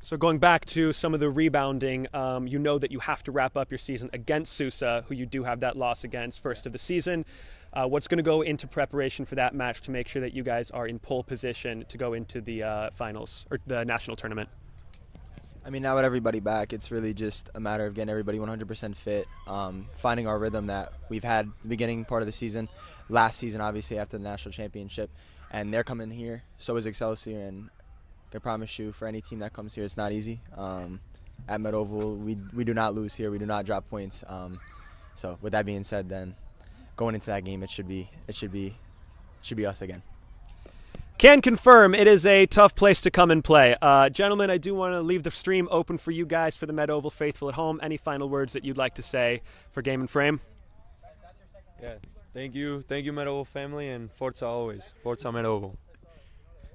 So going back to some of the rebounding, you know that you have to wrap up your season against Sousa, who you do have that loss against first of the season. What's going to go into preparation for that match to make sure that you guys are in pole position to go into the finals or the national tournament? I mean, now with everybody back, it's really just a matter of getting everybody 100% fit, finding our rhythm that we've had the beginning part of the season, last season, obviously, after the national championship. And they're coming here, so is Excelsior, and I promise you, for any team that comes here, it's not easy. At Met Oval, we do not lose here. We do not drop points. So with that being said, then, going into that game, it should be us again. Can confirm it is a tough place to come and play. Gentlemen, I do want to leave the stream open for you guys, for the Met Oval faithful at home. Any final words that you'd like to say for Game & Frame? Yeah, thank you Met Oval family, and Forza always. Forza Met Oval.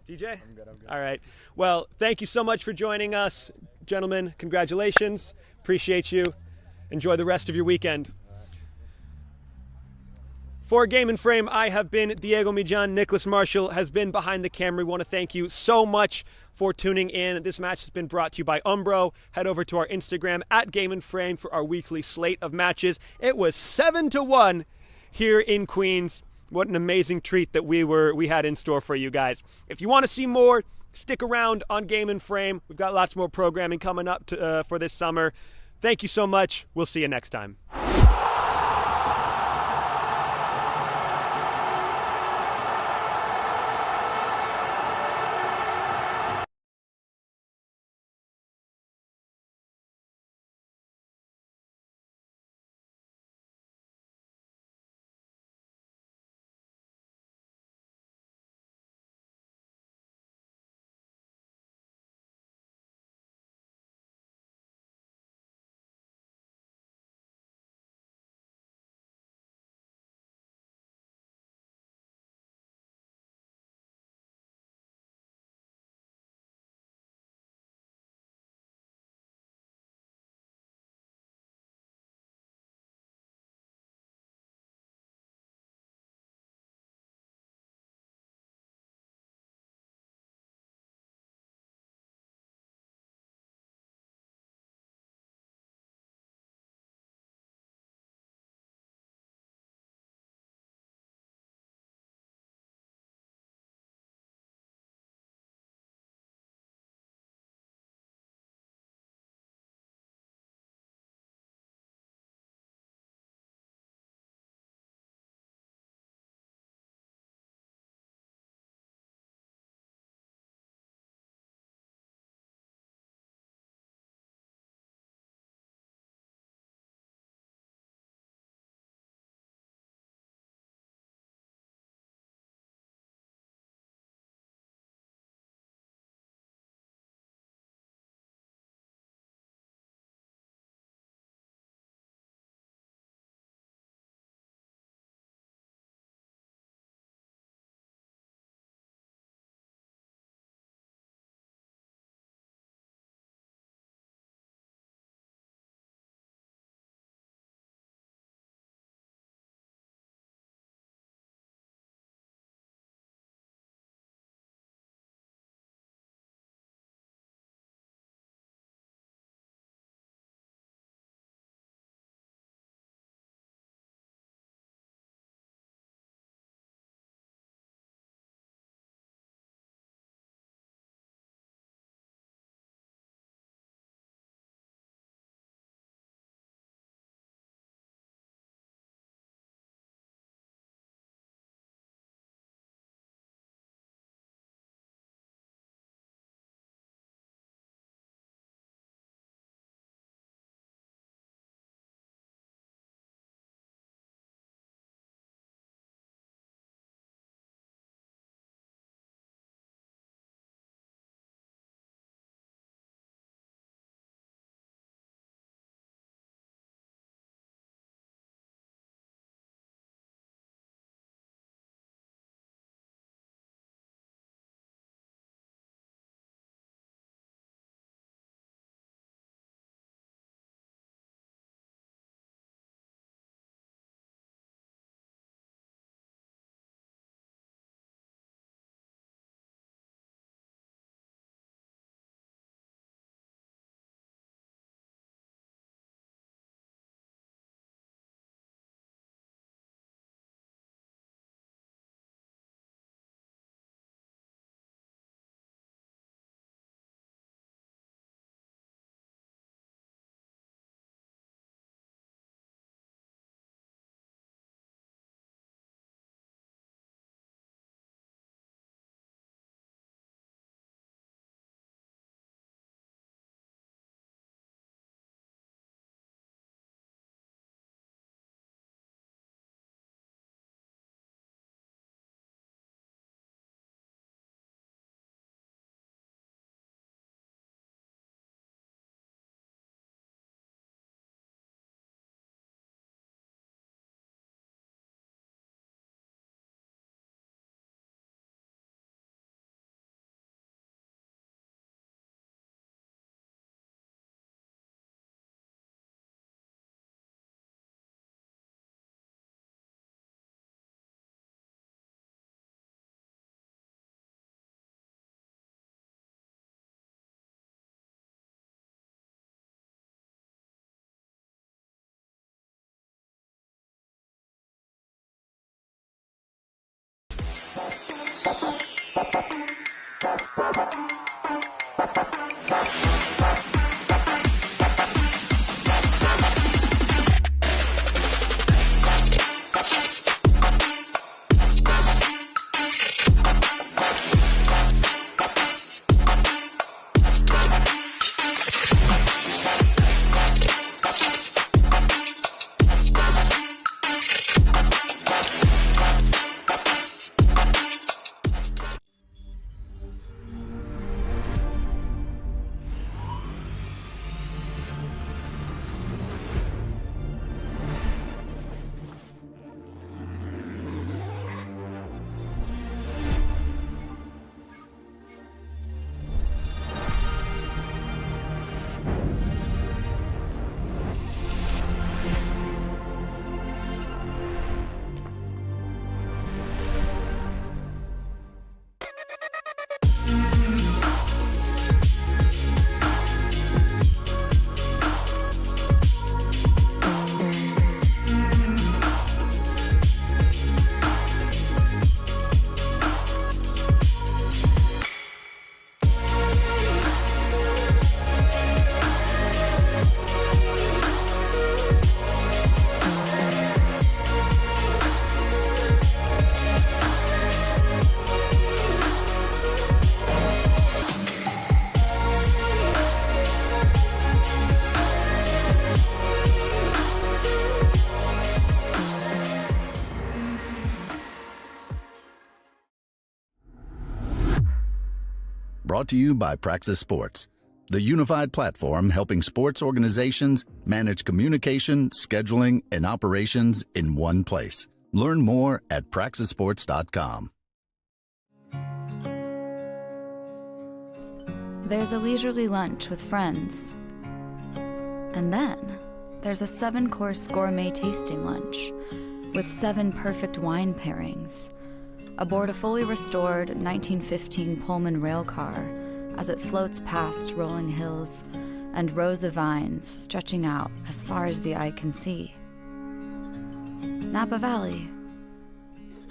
DJ? I'm good. All right. Well, thank you so much for joining us. Gentlemen, congratulations. Appreciate you. Enjoy the rest of your weekend. For Game & Frame, I have been Diego Mijan. Nicholas Marshall has been behind the camera. We want to thank you so much for tuning in. This match has been brought to you by Umbro. Head over to our Instagram at Game & Frame for our weekly slate of matches. It was 7-1 here in Queens. What an amazing treat that we had in store for you guys. If you want to see more, stick around on Game & Frame. We've got lots more programming coming up for this summer. Thank you so much. We'll see you next time. Brought to you by Praxis Sports, the unified platform helping sports organizations manage communication, scheduling, and operations in one place. Learn more at praxisports.com. There's a leisurely lunch with friends. And then there's a 7-course gourmet tasting lunch with 7 perfect wine pairings aboard a fully restored 1915 Pullman rail car as it floats past rolling hills and rows of vines stretching out as far as the eye can see. Napa Valley.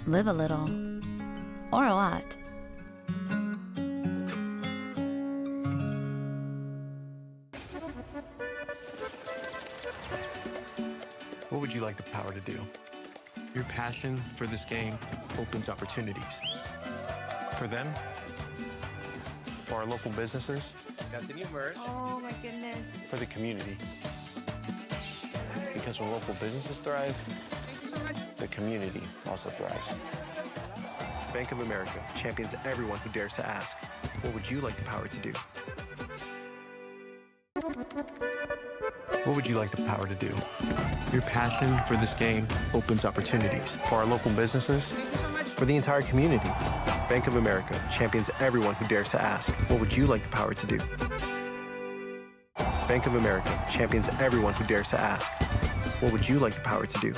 Live a little. Or a lot. What would you like the power to do? Your passion for this game opens opportunities. For them, for our local businesses, Got the new merch. Oh my goodness. for the community. Because when local businesses thrive, Thank you so much. the community also thrives. Bank of America champions everyone who dares to ask, what would you like the power to do? What would you like the power to do? Your passion for this game opens opportunities for our local businesses, for the entire community. Bank of America champions everyone who dares to ask, what would you like the power to do? Bank of America champions everyone who dares to ask, what would you like the power to do?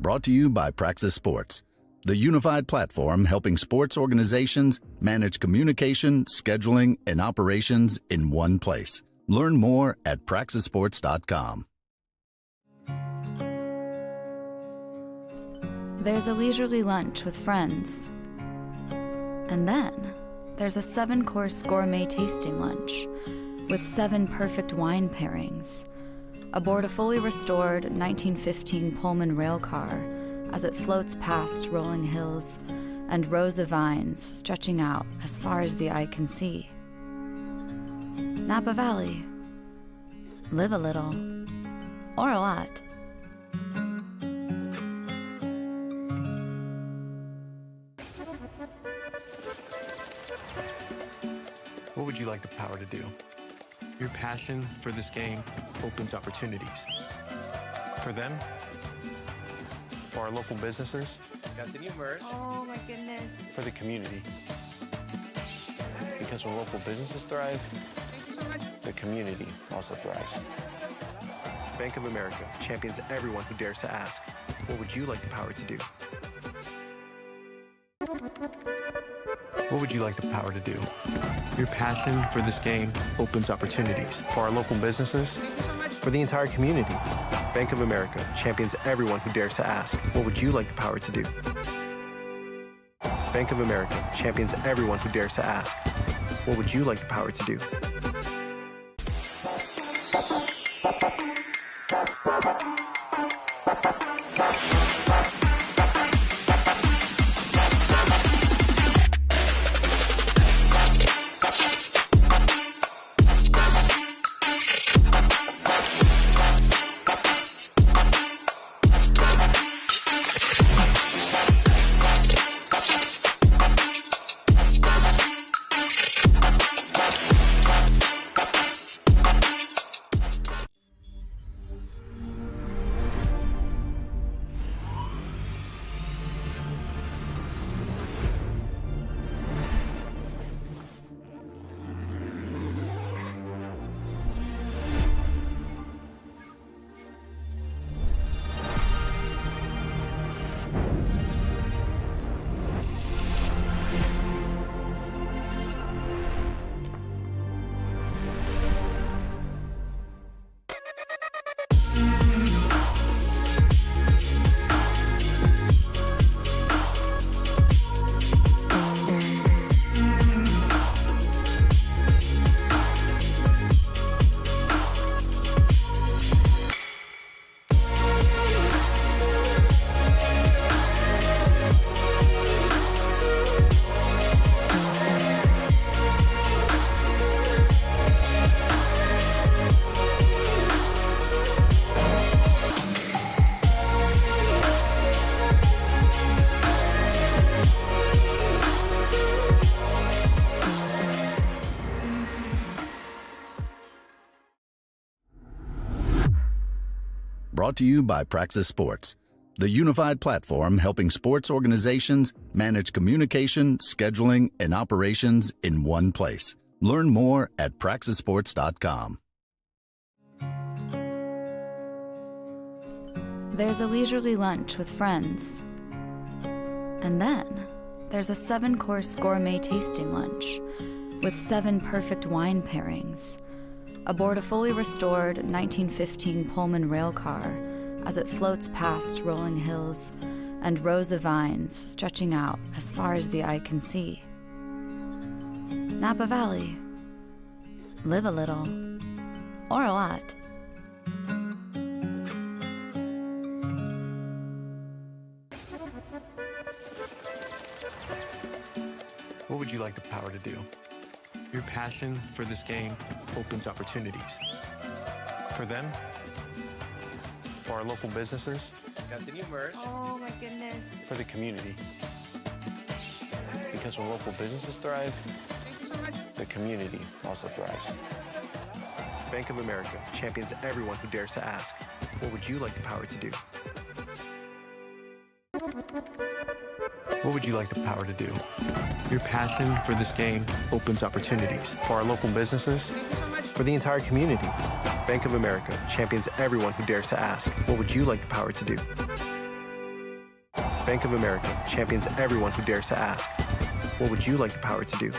Brought to you by Praxis Sports, the unified platform helping sports organizations manage communication, scheduling, and operations in one place. Learn more at praxisports.com. There's a leisurely lunch with friends. And then there's a 7-course gourmet tasting lunch with 7 perfect wine pairings aboard a fully restored 1915 Pullman rail car as it floats past rolling hills and rows of vines stretching out as far as the eye can see. Napa Valley. Live a little, or a lot. What would you like the power to do? Your passion for this game opens opportunities. For them, for our local businesses, Got the new merch. Oh my goodness. for the community. Because when local businesses thrive, Thank you so much. the community also thrives. Bank of America champions everyone who dares to ask, what would you like the power to do? What would you like the power to do? Your passion for this game opens opportunities for our local businesses, Thank you so much. for the entire community. Bank of America champions everyone who dares to ask, what would you like the power to do? Bank of America champions everyone who dares to ask, what would you like the power to do? Brought to you by Praxis Sports, the unified platform helping sports organizations manage communication, scheduling, and operations in one place. Learn more at praxisports.com. There's a leisurely lunch with friends. And then there's a 7-course gourmet tasting lunch with 7 perfect wine pairings aboard a fully restored 1915 Pullman rail car as it floats past rolling hills and rows of vines stretching out as far as the eye can see. Napa Valley. Live a little, or a lot. What would you like the power to do? Your passion for this game opens opportunities. For them, for our local businesses, Got the new merch. Oh my goodness. for the community. Because when local businesses thrive, Thank you so much. the community also thrives. Bank of America champions everyone who dares to ask, what would you like the power to do? What would you like the power to do? Your passion for this game opens opportunities for our local businesses, Thank you so much. for the entire community. Bank of America champions everyone who dares to ask, what would you like the power to do? Bank of America champions everyone who dares to ask. What would you like the power to do?